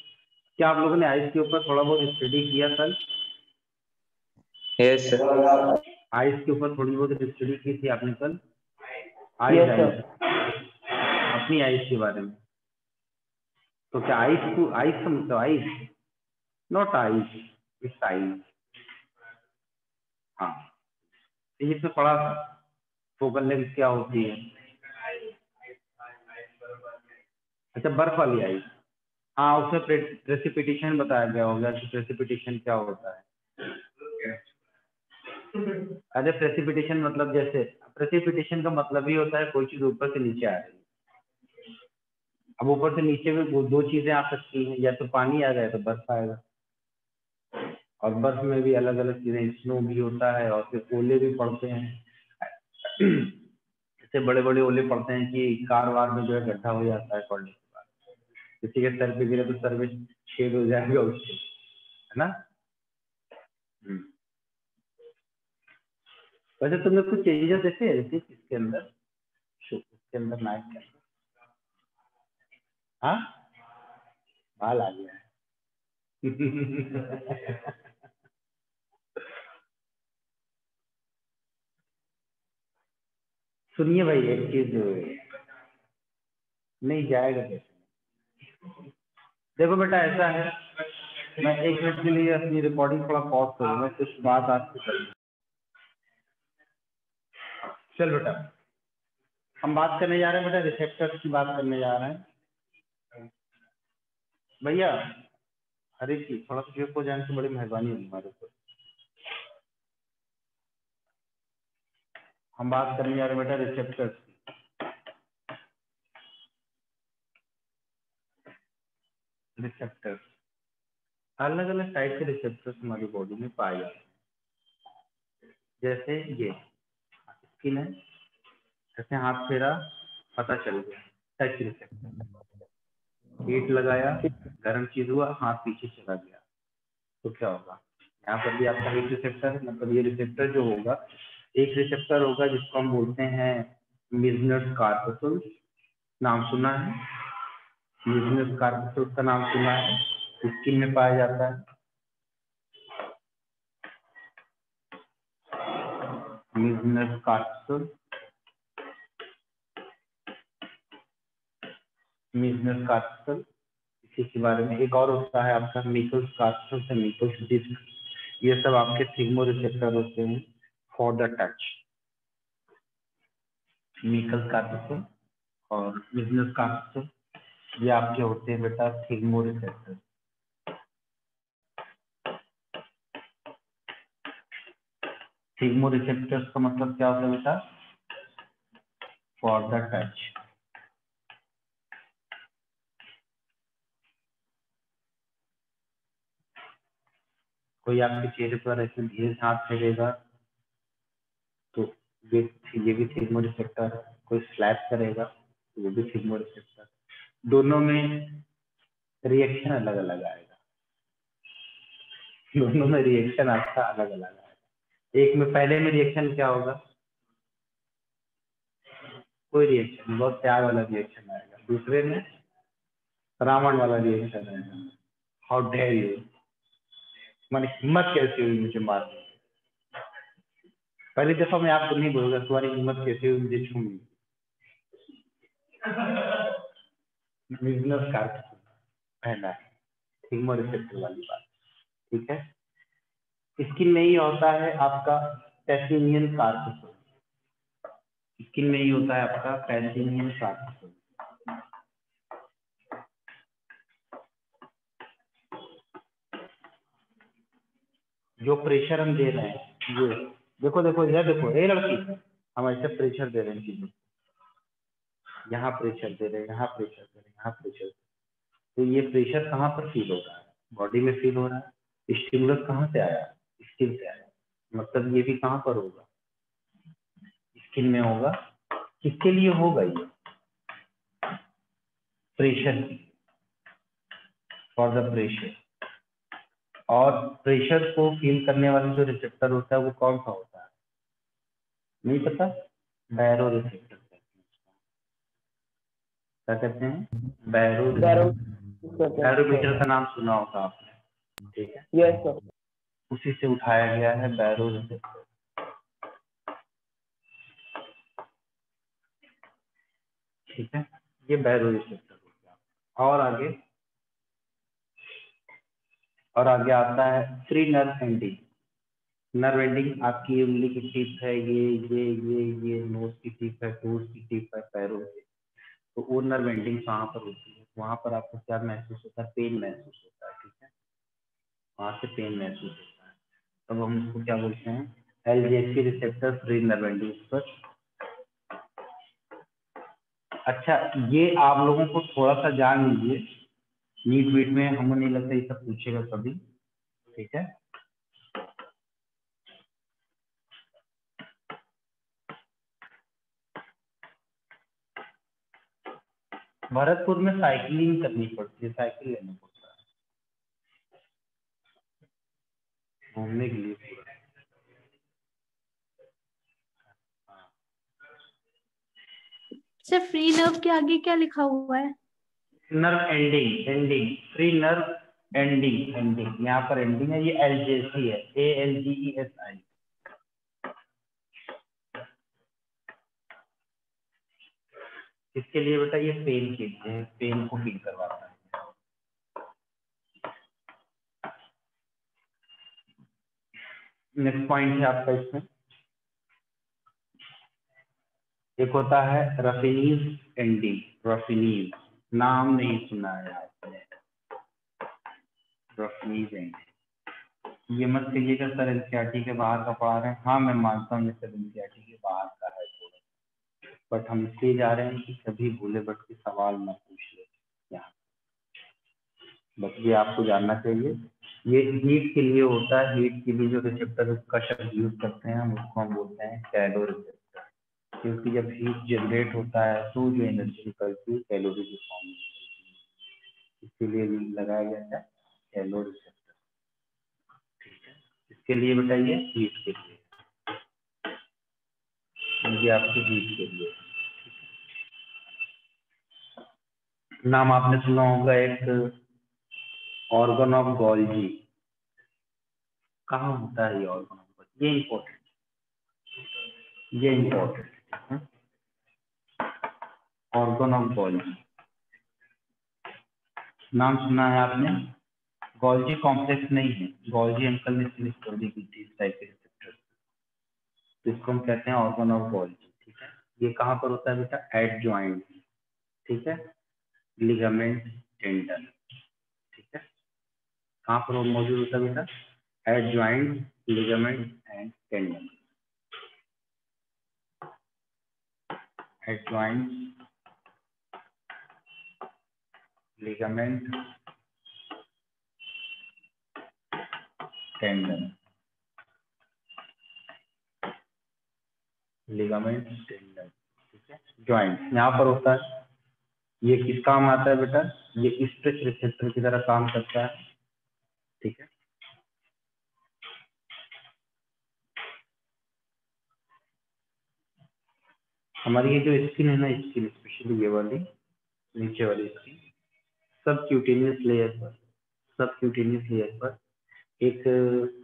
क्या आप लोगों ने आइस के ऊपर थोड़ा बहुत स्टडी किया कल? Yes sir. आइस के ऊपर थोड़ी बहुत स्टडी की थी आपने कल? Yes ice sir. अपनी आइस के बारे में। तो क्या आइस को आइस का मतलब ice not ice, it's ice. हाँ, इसमें पढ़ा था फोकल लेंथ क्या होती है। अच्छा, बर्फ वाली आइस। हाँ, उसमें प्रेसिपिटेशन बताया गया होगा कि प्रेसिपिटेशन क्या होता है। अरे प्रेसिपिटेशन मतलब, जैसे प्रेसिपिटेशन का मतलब ही होता है कोई चीज ऊपर से नीचे आ रही है। अब ऊपर से नीचे में दो चीजें आ सकती हैं, या तो पानी आ जाए तो बर्फ आएगा, और बर्फ में भी अलग अलग चीजें, स्नो भी होता है और फिर ओले भी पड़ते हैं। ऐसे बड़े बड़े ओले पड़ते हैं कि कार वार में जो है गड्ढा हो जाता है पड़ने के बाद, किसी के सर पे गिरे तो सर में छेद हो जाएगा उससे, है ना। वैसे तुमने कुछ चीजें देखे हैं इसके अंदर, इसके अंदर नाइट के अंदर? हाँ, बाल आ गया है। सुनिए भाई, एक चीज नहीं जाएगा कैसे? देखो बेटा, ऐसा है, मैं एक मिनट के लिए अपनी रिकॉर्डिंग थोड़ा पॉज करूंगा, कुछ बात आपसे करूंगा। चल बेटा, हम बात करने जा रहे हैं बेटा, रिसेप्टर्स की बात करने जा रहे हैं भैया। हर एक चीज थोड़ा सा चुप हो जाने से बड़ी मेहरबानी होगी हमारे ऊपर। हम बात करने जा रहे हैं बेटा रिसेप्टर्स की। रिसेप्टर्स, अलग अलग टाइप के रिसेप्टर्स हमारी बॉडी में पाए जाते हैं। जैसे ये स्किन है, जैसे हाथ फेरा पता चल गया, टच रिसेप्टर। हीट लगाया, गर्म चीज हुआ, हाथ पीछे चला गया, तो क्या होगा? यहाँ पर भी आपका हीट रिसेप्टर है, मतलब ये रिसेप्टर जो होगा, एक रिसेप्टर होगा जिसको हम बोलते हैं मिजनस कार्पसूल। नाम सुना है? मिजनस कार्पसूल का नाम सुना है? स्किन में पाया जाता है। मिजनस कार्टिसल, मिजनस कार्टिसल, इसी के बारे में एक और होता है आपका मिकल्स कार्टिसल से मिकल्स डिस्क। ये सब आपके थिग्मोरिसेप्टर होते हैं फॉर द टच। मिकल्स कार्टिसल और मिजनस कार्टिसल ये आपके होते हैं बेटा थिग्मोरिसेप्टर। थिग्मोरिसेप्टर्स का मतलब क्या होता है बेटा? For the touch. कोई आपके चेहरे पर ऐसे धीरे से हाथ फेरेगा तो ये भी थिग्मोरिसेप्टर है। कोई स्लैप करेगा तो वो भी थिग्मोरिसेप्टर। दोनों में रिएक्शन अलग अलग आएगा, दोनों में रिएक्शन आपका अलग अलग आएगा। एक में पहले में रिएक्शन क्या होगा? कोई रिएक्शन, बहुत प्यार वाला रिएक्शन आएगा। दूसरे में रावण वाला रिएक्शन आएगा, हाउ डेयर यू, तुम्हारी हिम्मत कैसी हुई मुझे मारने। पहली दफा मैं आपको नहीं बोलूंगा तुम्हारी हिम्मत कैसी हुई मुझे छूने। बिजनेस कार्ड पहला है थिग्मोरिसेप्टर वाली बात, ठीक है। स्किन में ही होता है आपका पैसिनियन कार्टिसल, स्किन में ही होता है आपका पैसिनियन कार्टिसल। जो प्रेशर हम दे रहे हैं ये देखो देखो इधर देखो, ए लड़की, हम ऐसे प्रेशर दे रहे हैं चीजों, यहाँ प्रेशर दे रहे हैं, यहाँ प्रेशर दे रहे हैं, यहाँ प्रेशर। तो ये प्रेशर कहाँ पर फील हो रहा है? बॉडी में फील हो रहा है। स्टिमुलस कहाँ से आया? स्किन से आया। मतलब ये भी कहाँ पर होगा? स्किन में होगा। किसके लिए होगा ये? Pressure, for the pressure. और प्रेशर को फील करने वाला जो रिसेप्टर होता है वो कौन सा होता है? नहीं पता? बैरो रिसेप्टर क्या कहते हैं? बैरोमीटर का नाम सुना होगा आपने, ठीक है। Yes sir. उसी से उठाया गया है बैरो रिसेप्टर, ठीक है। ये बैरो रिसेप्टर हो गया। और आगे आता है free nerve ending. Nerve ending आपकी उंगली की टिप है, ये नोज की टिप है, टोज की टिप है, पैरों की। तो वो नर्व एंडिंग कहाँ पर होती है? वहां पर आपको क्या महसूस होता है? पेन महसूस होता है, ठीक है। वहां से पेन महसूस होता है, तब हम उसको क्या बोलते हैं? एलजीएसपी रिसेप्टर फ्री नर्व एंडिंग पर। अच्छा, ये आप लोगों को थोड़ा सा जान लीजिए, नीट वीट में हमें नहीं लगता ये सब पूछेगा कभी, ठीक है। भरतपुर में साइकिलिंग करनी पड़ती है, साइकिल लेना पड़ता है घूमने के लिए पूरा। सर फ्री नर्व के आगे क्या लिखा हुआ है? Nerve ending, ending free nerve ending, ending यहाँ पर एंडिंग है। ये एलजेसी है, ALGESI। इसके लिए बेटा ये पेन के लिए, पेन को फील करवाता है। नेक्स्ट पॉइंट है आपका इसमें, एक होता है रफिनीज एंडिंग। रफिनीज नाम नहीं सुना है आपने, रफिनीज एंडिंग। ये मत कहिएगा सर एनसीईआरटी के बाहर का पढ़ा रहे हैं। हाँ मैं मानता हूँ सर एनसीईआरटी के बाहर का है थोड़ा, बट हम इसलिए जा रहे हैं कि कभी भूले भटके सवाल न पूछ ले यहाँ, बस ये आपको जानना चाहिए। ये हीट के लिए होता है, हीट के लिए जो रिसेप्टर का शब्द यूज करते हैं हम उसको हम बोलते हैं कैलो रिसेप्टर, क्योंकि जब हीट जनरेट होता है तो जो एनर्जी निकलती है कैलोरी के फॉर्म में, इसीलिए लगाया गया था कैलो रिसेप्टर, ठीक है। इसके लिए बताइए हीट के लिए, ये आपकी हीट के लिए। नाम आपने सुना होगा एक ऑर्गन ऑफ गोल्जी। कहाँ होता है ये ऑर्गन ऑफ गोल्जी? ये इंपॉर्टेंट, ये इम्पोर्टेंट है। ऑर्गन ऑफ गोल्जी, नाम सुना है आपने? गोल्जी कॉम्प्लेक्स नहीं है, गोल्जी अंकल ने इसकी स्टडी की थी इस टाइप के रिसेप्टर, तो इसको हम कहते हैं ऑर्गन ऑफ गोल्जी। ठीक है, ये कहाँ पर होता है बेटा? एट ज्वाइंट, ठीक है, लिगामेंट, टेंडन। ठीक है, कहाँ पर वो मौजूद होता है बेटा? At joint, ligament and tendon. At joint, ligament, tendon, ligament, tendon. ठीक है, ज्वाइंट यहाँ पर होता है। ये किस काम आता है बेटा? ये स्ट्रेच रिसेप्टर की तरह काम करता है। ठीक है, हमारी ये जो स्किन है ना, स्किन स्पेशली ये वाली नीचे वाली स्किन, सब क्यूटेनियस लेयर पर, सब क्यूटेनियस लेयर पर एक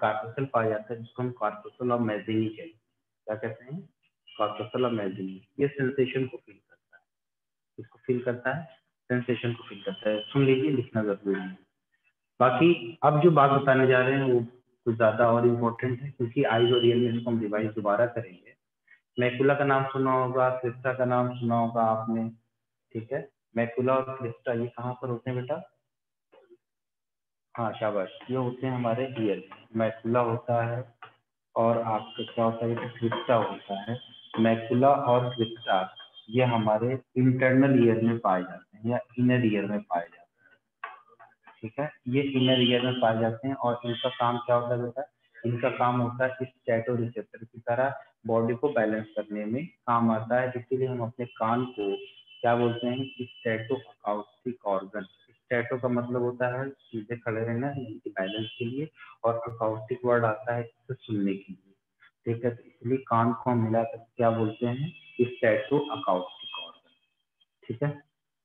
कार्पोसल पाया जाता है जिसको हम कार्पोसल ऑफ मैजिनी कहते हैं। क्या कहते हैं? कार्पोसल ऑफ मैजिनी। ये सेंसेशन को फील करता है, इसको फील करता है, सेंसेशन को फील करता है। सुन लीजिए, लिखना जरूरी है। बाकी अब जो बात बताने जा रहे हैं वो कुछ ज्यादा और इम्पोर्टेंट है, क्योंकि आइज और ईयर में इसको हम रिवाइज दोबारा करेंगे। मैकुला का नाम सुना होगा, क्रिस्टा का नाम सुना होगा आपने। ठीक है, मैकुला और क्रिस्टा ये कहाँ पर होते हैं बेटा? हाँ शाबाश, ये होते हैं हमारे ईयर में। मैकुला होता है और आपका क्या होता है? क्रिस्टा होता है। मैकुला और क्रिस्टा ये हमारे इंटरनल ईयर में पाए जाते हैं या इनर ईयर में पाए जाते हैं। ठीक है, ये इनर ईयर में पाए जाते हैं और इनका काम क्या होता है बेटा? इनका काम होता है स्टैटो रिसेप्टर की तरह बॉडी को बैलेंस करने में काम आता है। इसीलिए हम अपने कान को क्या बोलते हैं? स्टैटो अकाउस्टिक ऑर्गन। स्टैटो का मतलब होता है सीधे खड़े रहना, यानी बैलेंस के लिए, और अकाउस्टिक वर्ड आता है इससे सुनने के लिए। ठीक है, तो इसलिए कान को हम मिलाकर क्या बोलते हैं? स्टैटो अकाउस्टिक ऑर्गन। ठीक है,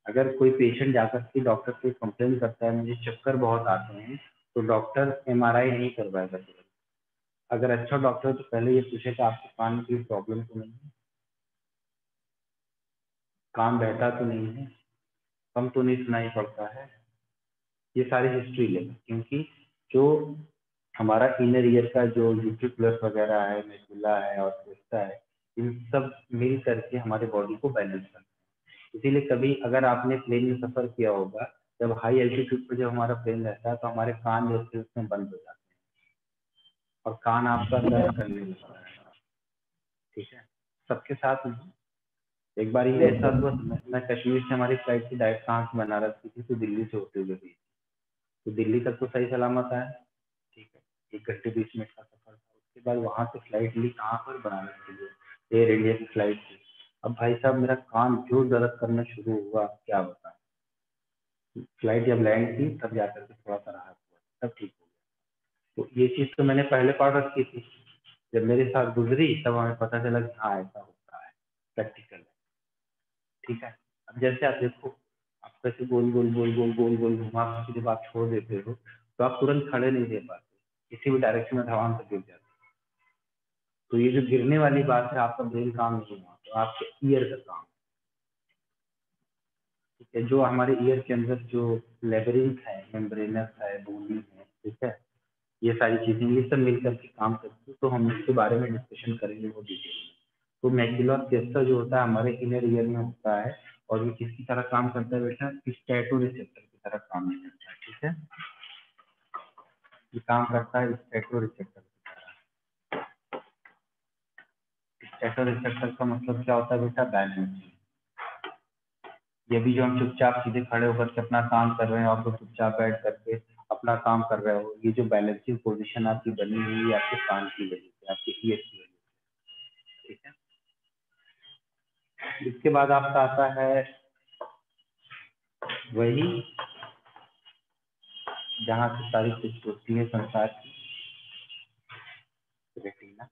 अगर कोई पेशेंट जाकर के डॉक्टर से कंप्लेन करता है मुझे चक्कर बहुत आते हैं, तो डॉक्टर एमआरआई नहीं करवाएगा तुरंत। अगर अच्छा डॉक्टर तो पहले ये पूछेगा आपके कान में कोई प्रॉब्लम तो नहीं है, कान बहता तो नहीं है, कम तो नहीं सुनाई पड़ता है, ये सारी हिस्ट्री लेगा। क्योंकि जो हमारा इनर ईयर का जो यूट्रिकुलस वगैरह है, मेडुला है और क्रिस्टा है, इन सब मिल करके हमारे बॉडी को बैलेंस करते हैं। इसीलिए कभी अगर आपने प्लेन में सफर किया होगा, जब हाई एल्टीट्यूड पर जब हमारा प्लेन रहता है तो हमारे कान जो होते हैं उसमें बंद हो जाते हैं और कान आपका दर्द करने लगता है। ठीक है, सबके साथ नहीं। एक बार ये ऐसा हुआ, मैं कश्मीर से हमारी फ्लाइट की डायरेक्ट कहाँ से बनारस की थी, तो दिल्ली से होते हुए गई। तो दिल्ली तक तो सही सलामत आया। ठीक है, 1 घंटे 20 मिनट का सफर था। उसके बाद वहां से फ्लाइट ली कहाँ पर? बनारस के लिए, एयर इंडिया की फ्लाइट थी। अब भाई साहब मेरा कान जो दर्द करना शुरू हुआ, क्या बताएं। फ्लाइट जब लैंड की तब जाकर के थोड़ा सा राहत हुआ, तब ठीक हो गया। तो ये चीज तो मैंने पहले पढ़ रखी थी, जब मेरे साथ गुजरी तब हमें पता चला कि हाँ ऐसा होता है, प्रैक्टिकल है। ठीक है, अब जैसे आप देखो, आप कैसे गोल गोल गोल गोल गोल गोल घुमा के जब आप छोड़ देते हो तो आप तुरंत खड़े नहीं दे पाते, किसी भी डायरेक्शन में धड़ाम से गिर जाते। तो ये जो गिरने वाली बात है, आपका ब्रेन काम नहीं हुआ, तो आपके ईयर का काम। ठीक है, जो हमारे ईयर के अंदर जो लेबरिंथ है, मेम्ब्रेनस है, बोनी है, ठीक है, ये सारी चीजें ये सब मिलकर के काम करती है। तो हम इसके बारे में डिस्कशन करेंगे वो डिटेल में। तो मैक्युलर क्लस्टर जो होता है हमारे इनर ईयर में होता है और ये किसकी तरह काम करता है बेटा? स्टैटो रिसेप्टर की तरह काम करता है। ठीक है, ये काम करता है स्टैटो रिसेप्टर की तरह। स्टैटो रिसेप्टर का मतलब क्या होता है बेटा? बैलेंस। ये भी जो हम चुपचाप सीधे खड़े होकर के अपना काम कर रहे हैं, आप लोग चुपचाप बैठ करके अपना काम कर रहे हो, ये जो बैलेंसिंग पोजीशन आपकी बनी हुई है आपके कान की वजह से, आपके ईयर की वजह से। ठीक है, इसके बाद आपका आता है वही जहाँ से सारी कुछ होती है संसार की, रेटिना।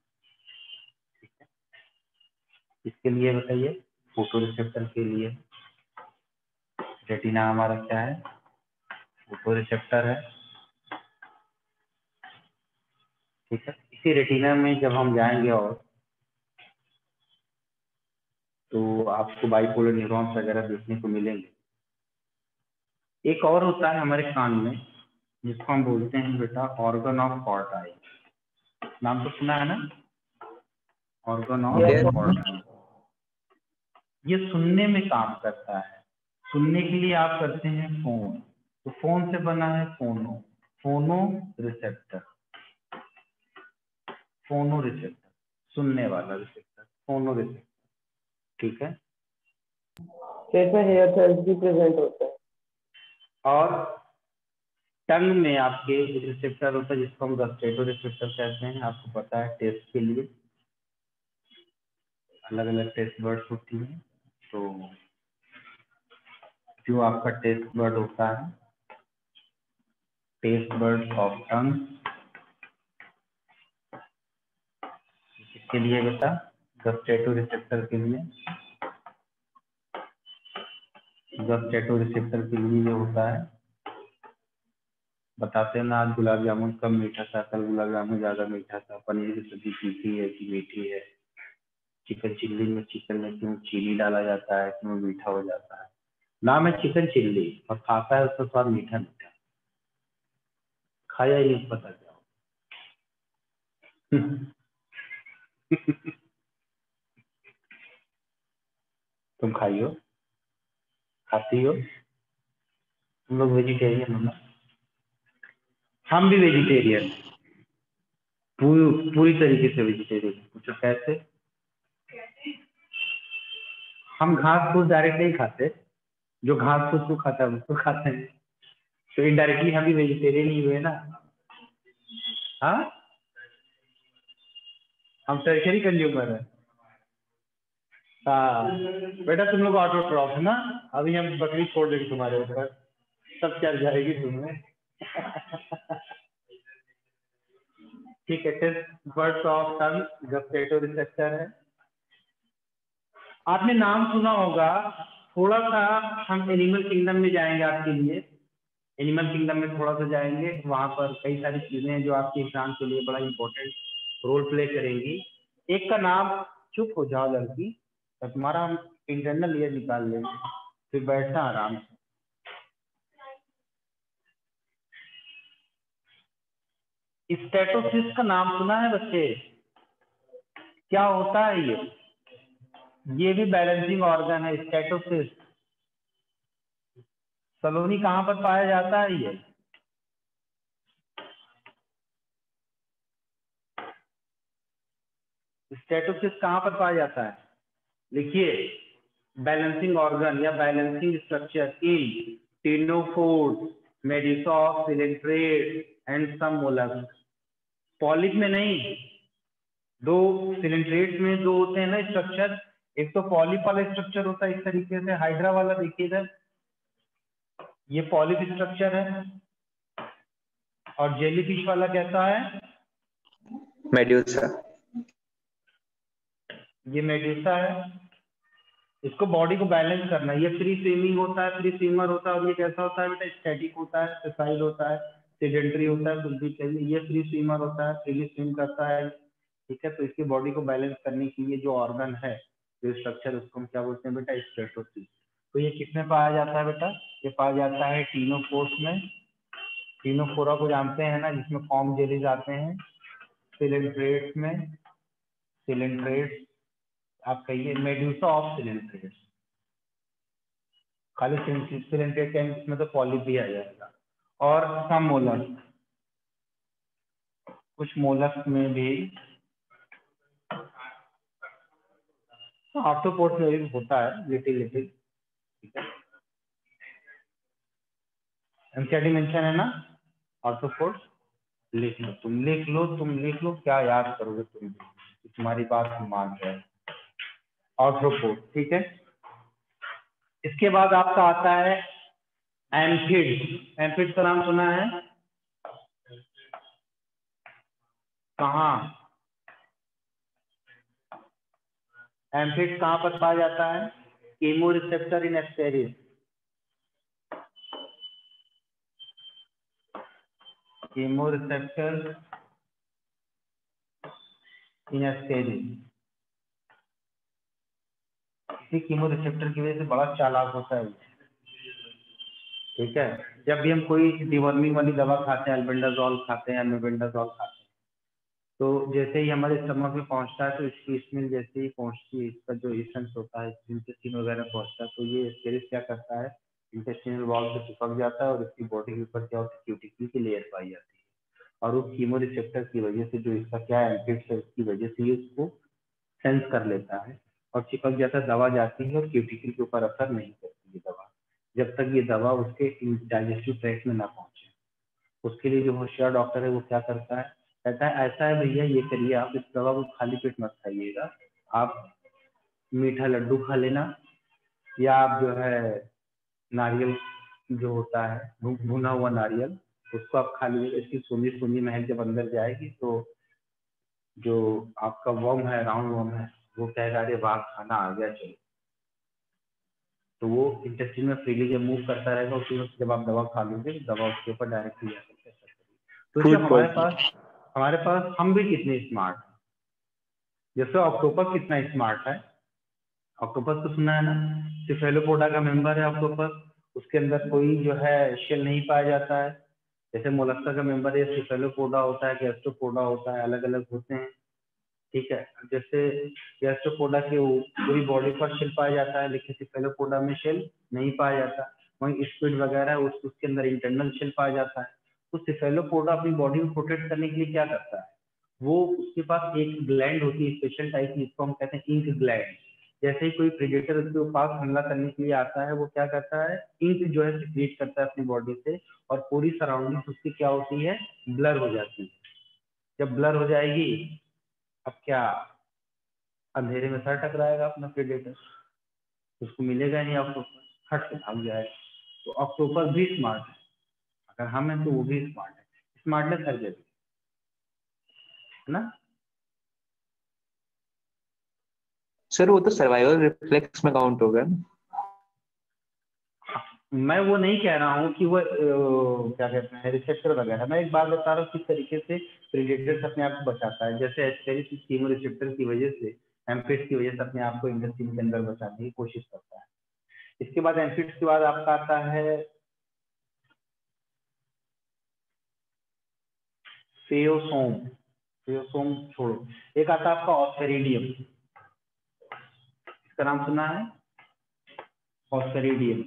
ठीक है, इसके लिए बताइए, फोटो रिसेप्टर के लिए रेटिना हमारा क्या है? फोटो रिसेप्टर है। ठीक है, इसी रेटिना में जब हम जाएंगे और तो आपको बाइपोलर न्यूरॉन्स वगैरह देखने को मिलेंगे। एक और होता है हमारे कान में जिसको हम बोलते हैं बेटा ऑर्गन ऑफ कॉर्ड आई। नाम तो सुना है ना, ऑर्गन ऑफ कॉर्ड आई। ये सुनने में काम करता है। सुनने के लिए आप करते हैं फोन, तो फोन से बना है फोनो, फोनो रिसेप्टर, फोनो रिसेप्टर, सुनने वाला रिसेप्टर, फोनो रिसेप्टर, ठीक है। पेट में हेयर सेल्स भी प्रेजेंट होते हैं। और टंग में आपके एक रिसेप्टर होता है जिसको हम गस्टेटो रिसेप्टर कहते हैं। आपको पता है टेस्ट के लिए अलग अलग टेस्ट बर्ड्स होती हैं, तो जो आपका टेस्ट बर्ड होता है, टेस्ट बर्ड ऑफ टंग, किसके लिए बेटा, गस्टेटो रिसेप्टर के लिए। गस्टेटो रिसेप्टर के लिए ये होता है, बताते हैं ना आज गुलाब जामुन कम मीठा था, कल गुलाब जामुन ज्यादा मीठा था, पनीर की सब्जी तीखी है कि मीठी है, चिकन चिल्ली में चिकन में क्यों चीनी डाला जाता है, क्यों मीठा हो जाता है। नाम है चिकन चिल्ली और खाता है उसका स्वाद मीठा मीठा। खाया ही नहीं पता क्या तुम खाइयो, खाती हो, तुम लोग वेजिटेरियन हो ना, हम भी वेजिटेरियन, पूरी तरीके से वेजिटेरियन। पूछो कैसे? हम घास फूस डायरेक्ट नहीं खाते, जो घास फूस को खाता है उसको खाते हैं, तो इनडायरेक्टली हम भी वेजिटेरियन ही हुए ना। हाँ, हम टर्शरी कंज्यूमर है। हाँ बेटा, तुम लोग ऑटोट्रॉफ है ना, अभी हम बकरी छोड़ देंगे तुम्हारे ऊपर, सब चल जाएगी तुम्हें। ठीक है, taste buds of tongue gustatory receptor है। आपने नाम सुना होगा, थोड़ा सा हम एनिमल किंगडम में जाएंगे आपके लिए, एनिमल किंगडम में थोड़ा सा जाएंगे, वहां पर कई सारी चीजें हैं जो आपके एग्जाम के लिए बड़ा इंपॉर्टेंट रोल प्ले करेंगी। एक का नाम, चुप हो जाओ लड़की, तो तुम्हारा हम इंटरनल ईयर निकाल लेंगे, फिर बैठना आराम से। स्टेटोसिस का नाम सुना है बच्चे? क्या होता है ये भी बैलेंसिंग ऑर्गन है। स्टेटोसिस सलोनी कहाँ पर पाया जाता है ये? स्टेटोसिस कहाँ पर पाया जाता है? लिखिए, बैलेंसिंग ऑर्गन या balancing structure in ctenophores, medusa of coelenterate and some mollusc. Polyp में नहीं, दो सिलेंट्रेट में दो होते हैं ना स्ट्रक्चर, एक तो पॉलिप वाला स्ट्रक्चर होता है इस तरीके से, हाइड्रा वाला देखिए इधर, ये पॉलिप स्ट्रक्चर है, और जेलीफिश वाला कैसा है? मेड्यूसा। ये मेडुसा है। इसको बॉडी को बैलेंस करना है। ये फ्री स्विमिंग होता है, फ्री स्विमर होता है, और ये कैसा होता है बेटा? स्टैटिक होता है, सेसाइल होता है, सेडेंटरी होता है, कुछ भी चाहिए। ये फ्री स्विमर होता है, फ्रीली स्विम करता है, ठीक है। तो इसकी बॉडी को बैलेंस करने के लिए जो ऑर्गन है, जो स्ट्रक्चर, उसको हम क्या बोलते हैं बेटा? स्टेटोसिस। तो ये किसमें पाया जाता है बेटा? ये पाया जाता है टीनोफोर्स में। टीनोफोरा को जानते हैं ना, जिसमें फॉर्म जेलीज आते हैं। सिलेंट्रेट्स में, सिलेंट्रेट्स आप कहिए, मेडुसा ऑफ सिलेंट्रेट्स, खाली सिलेंट्रेट के इसमें तो पॉलिप भी आ जाएगा। और सम मोलस्क, कुछ मोलस्क में भी, ऑक्टोपस में भी होता है लिटिल लिटिल, ठीक है। एमसीआरटी मेंशन है ना ऑक्टोपस, लिख लो तुम, लिख लो तुम, लिख लो, क्या याद करोगे तुम, तुम्हारी बात हम मान रहे हैं। ऑर्थ्रोपोड, ठीक है। इसके बाद आपका आता है एम्फिड। एम्फिड का नाम सुना है? कहाँ? एम्फिड कहाँ पर पाया जाता है? केमोरिसेप्टर इन एस्टेरिस, केमोरिसेप्टर इन एस्टेरिस, इसी कीमो रिसेप्टर की वजह से बड़ा चालाक होता है। ठीक है, जब भी हम कोई डिवर्मिंग वाली दवा खाते हैं, अल्बेंडाजोल खाते हैं, मेबेंडाजोल खाते हैं, तो जैसे ही हमारे स्टमक में पहुंचता है तो इसकी स्मेल जैसे ही पहुंचती है, इसका जो एसेंस होता है इंटेस्टाइन वगैरह पहुंचता है, तो ये स्टेरिस क्या करता है, इंटेस्टाइनल वॉल से चिपक जाता है और इसकी बॉडी के ऊपर क्या होता है, क्यूटिकल की लेयर पाई जाती है, और वो कीमो रिसेप्टर की वजह से जो इसका क्या एम्पिट्स है उसकी वजह से ये उसको सेंस कर लेता है और चिपक जाता है, दवा जाती है और क्यूटिकल के ऊपर असर नहीं करती है दवा, जब तक ये दवा उसके डाइजेस्टिव ट्रैक्ट में ना पहुंचे। उसके लिए जो होशियार डॉक्टर है वो क्या करता है, कहता है ऐसा है भैया ये करिए, आप इस दवा को खाली पेट मत खाइएगा, आप मीठा लड्डू खा लेना, या आप जो है नारियल जो होता है भुना हुआ नारियल उसको आप खा लीजिए, इसकी सूंधी सूंधी महक जब अंदर जाएगी तो जो आपका वर्म है, राउंड वर्म है, वो कहेगा अरे वाह खाना आ गया चलो, तो वो इंटेस्टाइन में फ्रीली जब मूव करता रहेगा, उसी वक्त जब आप दवा खा लोगे दवा उसके ऊपर डायरेक्टली जा सकते हैं। तो जब हमारे पास हम भी कितने स्मार्ट हैं, जैसे ऑक्टोपस कितना स्मार्ट है, ऑक्टोपस तो सुना है ना, सिफेलोपोडा का मेंबर है ऑक्टोपस, उसके अंदर कोई जो है शेल नहीं पाया जाता है, जैसे मोलस्का का मेंबर है सिफेलोपोडा होता है, गैस्ट्रोपोडा होता है, अलग अलग होते हैं। ठीक है, जैसे गैस्ट्रोपोडा के पूरी बॉडी पर शेल पाया जाता है, लेकिन सिफेलोपोडा में शेल नहीं पाया जाता, वहीं स्क्विड वगैरह उसके अंदर इंटरनल शेल पाया जाता है। तो सिफेलोपोडा अपनी बॉडी को प्रोटेक्ट करने के लिए क्या करता है, वो उसके पास एक ग्लैंड होती है स्पेशल टाइप की, जिसको हम कहते हैं इंक ग्लैंड। जैसे ही कोई प्रेडेटर उसके पास हमला करने के लिए आता है, वो क्या करता है, इंक जो है सिक्रीट करता है अपनी बॉडी से, और पूरी सराउंडिंग उसकी क्या होती है, ब्लर हो जाती है। जब ब्लर हो जाएगी, अब क्या, अंधेरे में सर टकराएगा अपना प्रेडेटर, उसको मिलेगा नहीं, ऑक्टोपस हट से भाग जाएगा। तो ऑक्टोपस भी स्मार्ट है, अगर हम हैं तो वो भी स्मार्ट है, स्मार्टनेस हर जगह है ना। सर वो तो सर्वाइवल रिफ्लेक्स में काउंट होगा ना। मैं वो नहीं कह रहा हूँ कि वो क्या कहते हैं रिसेप्टर वगैरह, मैं एक बात बता रहा हूँ किस तरीके से प्रेडेटर्स अपने आप को बचाता है। जैसे एस्टेरिस कीमो रिसेप्टर की वजह से, एम्फिट्स की वजह से अपने आप को इंटेस्टाइन के अंदर बचाने की कोशिश करता है। इसके बाद एम्फिट्स के बाद आपका आता है फेओसोम, फेओसोम छोड़ो, एक आता है आपका ऑस्फेरिडियम, इसका नाम सुना है, ऑस्फेरिडियम।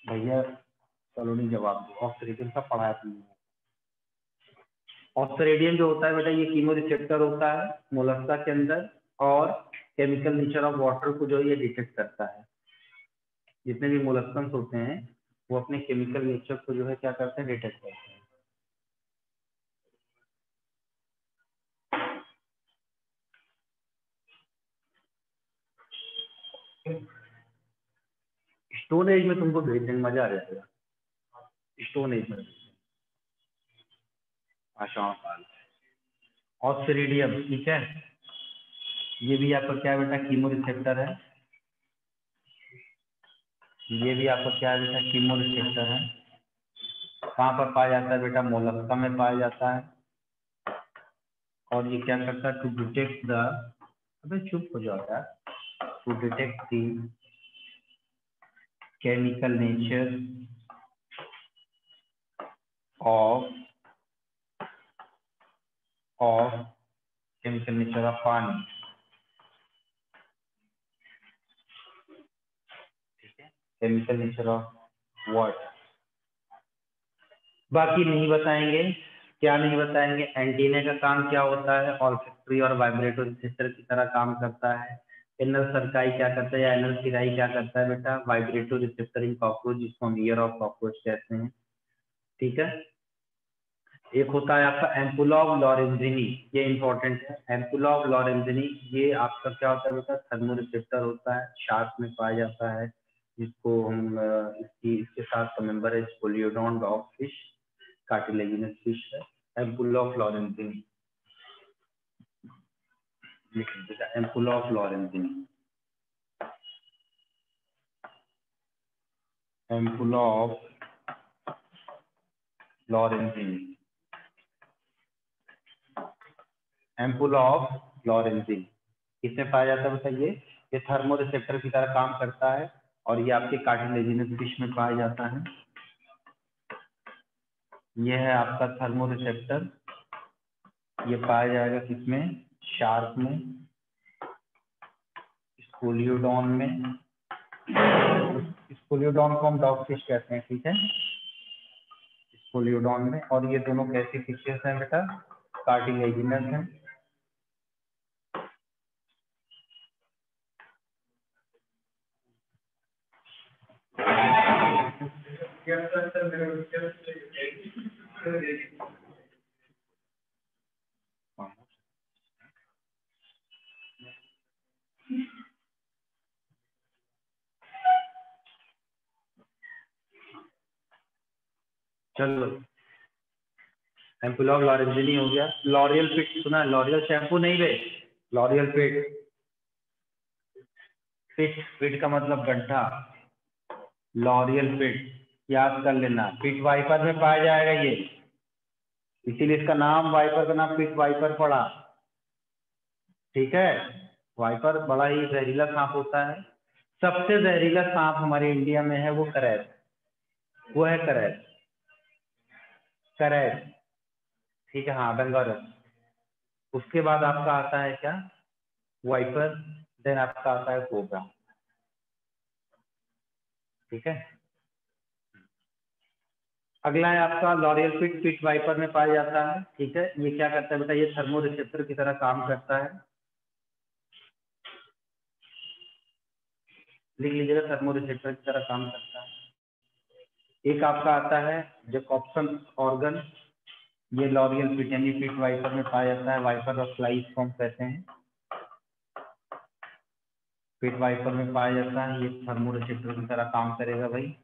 भैया चलो नहीं जवाब दो, ऑस्फेरिडियम का पढ़ा है तुमने। ऑस्फेरिडियम जो होता है बेटा, ये कीमो रिसेप्टर होता है मोलस्का के अंदर, और केमिकल नेचर ऑफ वाटर को जो ये डिटेक्ट करता है। जितने भी मोलस्कन्स होते हैं वो अपने केमिकल नेचर को जो है क्या करते हैं, डिटेक्ट करते हैं। स्टोन एज में तुमको भेजने में मजा आ जाएगा, स्टोन एज में आशाओं काल। ऑस्फेरिडियम, ठीक है, ये भी आपका क्या बेटा, कीमो रिसेप्टर है, ये भी आपका क्या है बेटा, कीमो रिसेप्टर है। कहाँ पर पाया जाता है बेटा, मोलस्का में पाया जाता है, और ये क्या करता है, टू डिटेक्ट द, अबे चुप हो जाता है, to detect the chemical nature of chemical nature of pani, ठीक है, केमिकल नेचर ऑफ वाटर। बाकी नहीं बताएंगे, क्या नहीं बताएंगे, एंटीना का काम क्या होता है, ऑल्फैक्टरी और वाइब्रेटो रिसेप्टर की तरह काम करता है। एनल सर्काई क्या करता है, या एनल सिराई क्या करता है बेटा, वाइब्रेटो रिसेप्टर इन कॉकरोच, जिसको हम ईयर ऑफ कॉकरोच कहते हैं। ठीक है, एक होता है आपका एम्पुला ऑफ लॉरेंजिनी, ये इंपॉर्टेंट है, एम्पुला ऑफ लॉरेंजिनी, ये आपका क्या होता है बेटा, थर्मो रिसेप्टर होता है, शार्क में पाया जाता है, जिसको हम इसके साथ का मेंबर है Scoliodon dog fish, cartilaginous fish है, एम्पुला ऑफ लॉरेंजिनी, लिख लीजिएगा ampulla of Lorenzini, ampulla of Lorenzini, ampulla of Lorenzini. किसमें पाया जाता है बताइए? ये थर्मो रिसेप्टर की तरह काम करता है और ये आपके कार्टिलेजिनस फिश में पाया जाता है। ये है आपका थर्मो रिसेप्टर, ये पाया जाएगा किसमें? शार्क में, स्कूलियोडॉन में। स्कूलियोडॉन को हम डॉग फिश कहते हैं, ठीक है, स्कूलियोडॉन में। और ये दोनों कैसी फिशेस हैं बेटा? कार्टिलेजिनस हैं। चलो, एम्पुल ऑफ लॉरेंजिनी हो गया। लॉरियल पिट सुना है? लॉरियल शैम्पू नहीं बे, लॉरियल पिट। पिट, पिट का मतलब गड्ढा, लॉरियल पिट याद कर लेना। पिट वाइपर में पाया जाएगा ये, इसीलिए इसका नाम, वाइपर का नाम पिट वाइपर पड़ा, ठीक है। वाइपर बड़ा ही जहरीला सांप होता है। सबसे जहरीला सांप हमारे इंडिया में है वो करैत, वो है करैत, करैत, ठीक है, हाँ, डंगारस। उसके बाद आपका आता है क्या? वाइपर, देन आपका आता है कोबरा, ठीक है। अगला है आपका लॉरियल पिट, पिट वाइपर में पाया जाता है, ठीक है। ये क्या करता है बेटा? ये थर्मो रिसेप्टर की तरह काम करता है। लिख लीजिएगा, थर्मो रिसेप्टर की तरह काम करता है। एक आपका आता है जैकोब्सन ऑर्गन, ये लॉरियल पिट यानी पिट वाइपर में पाया जाता है। वाइपर ऑफ फ्लाई इसको हम कहते हैं, पिट वाइपर में पाया जाता है। ये थर्मो रिसेप्टर की तरह काम करेगा भाई,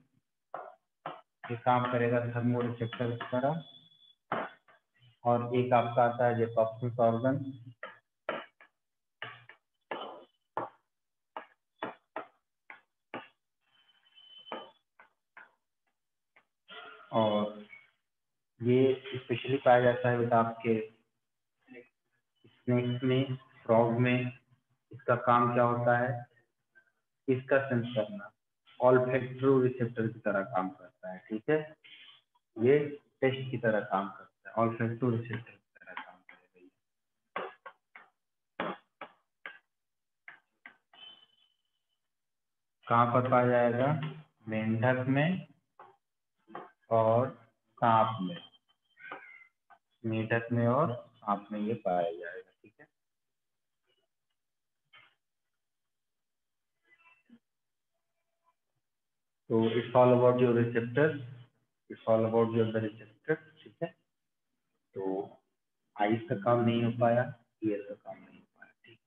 ये काम करेगा थर्मो रिसेप्टर की तरह। और एक आपका आता है जैकोब्सन ऑर्गन, और ये स्पेशली पाया जाता है बेटा आपके स्नेक्स में, फ्रॉग में। इसका काम क्या होता है? इसका सेंस करना, ऑल्फैक्टरी रिसेप्टर की तरह काम करता है, ठीक है। ये टेस्ट की तरह काम करता है, ऑल्फैक्टरी रिसेप्टर की तरह काम करेगा। कहाँ पर पाया जाएगा? मेंढक में और सांप में, मेंढक में और सांप में ये पाया जाएगा, ठीक है। तो it's all about your receptor, it's all about your the receptor, ठीक है। तो आइज का काम नहीं हो पाया, ईयर का काम नहीं हो पाया, ठीक।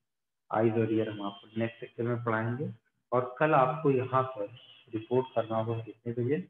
आइज और ईयर हम आपको नेक्स्ट सेक्शन में पढ़ाएंगे। और कल आपको यहाँ पर रिपोर्ट करना होगा कितने बजे?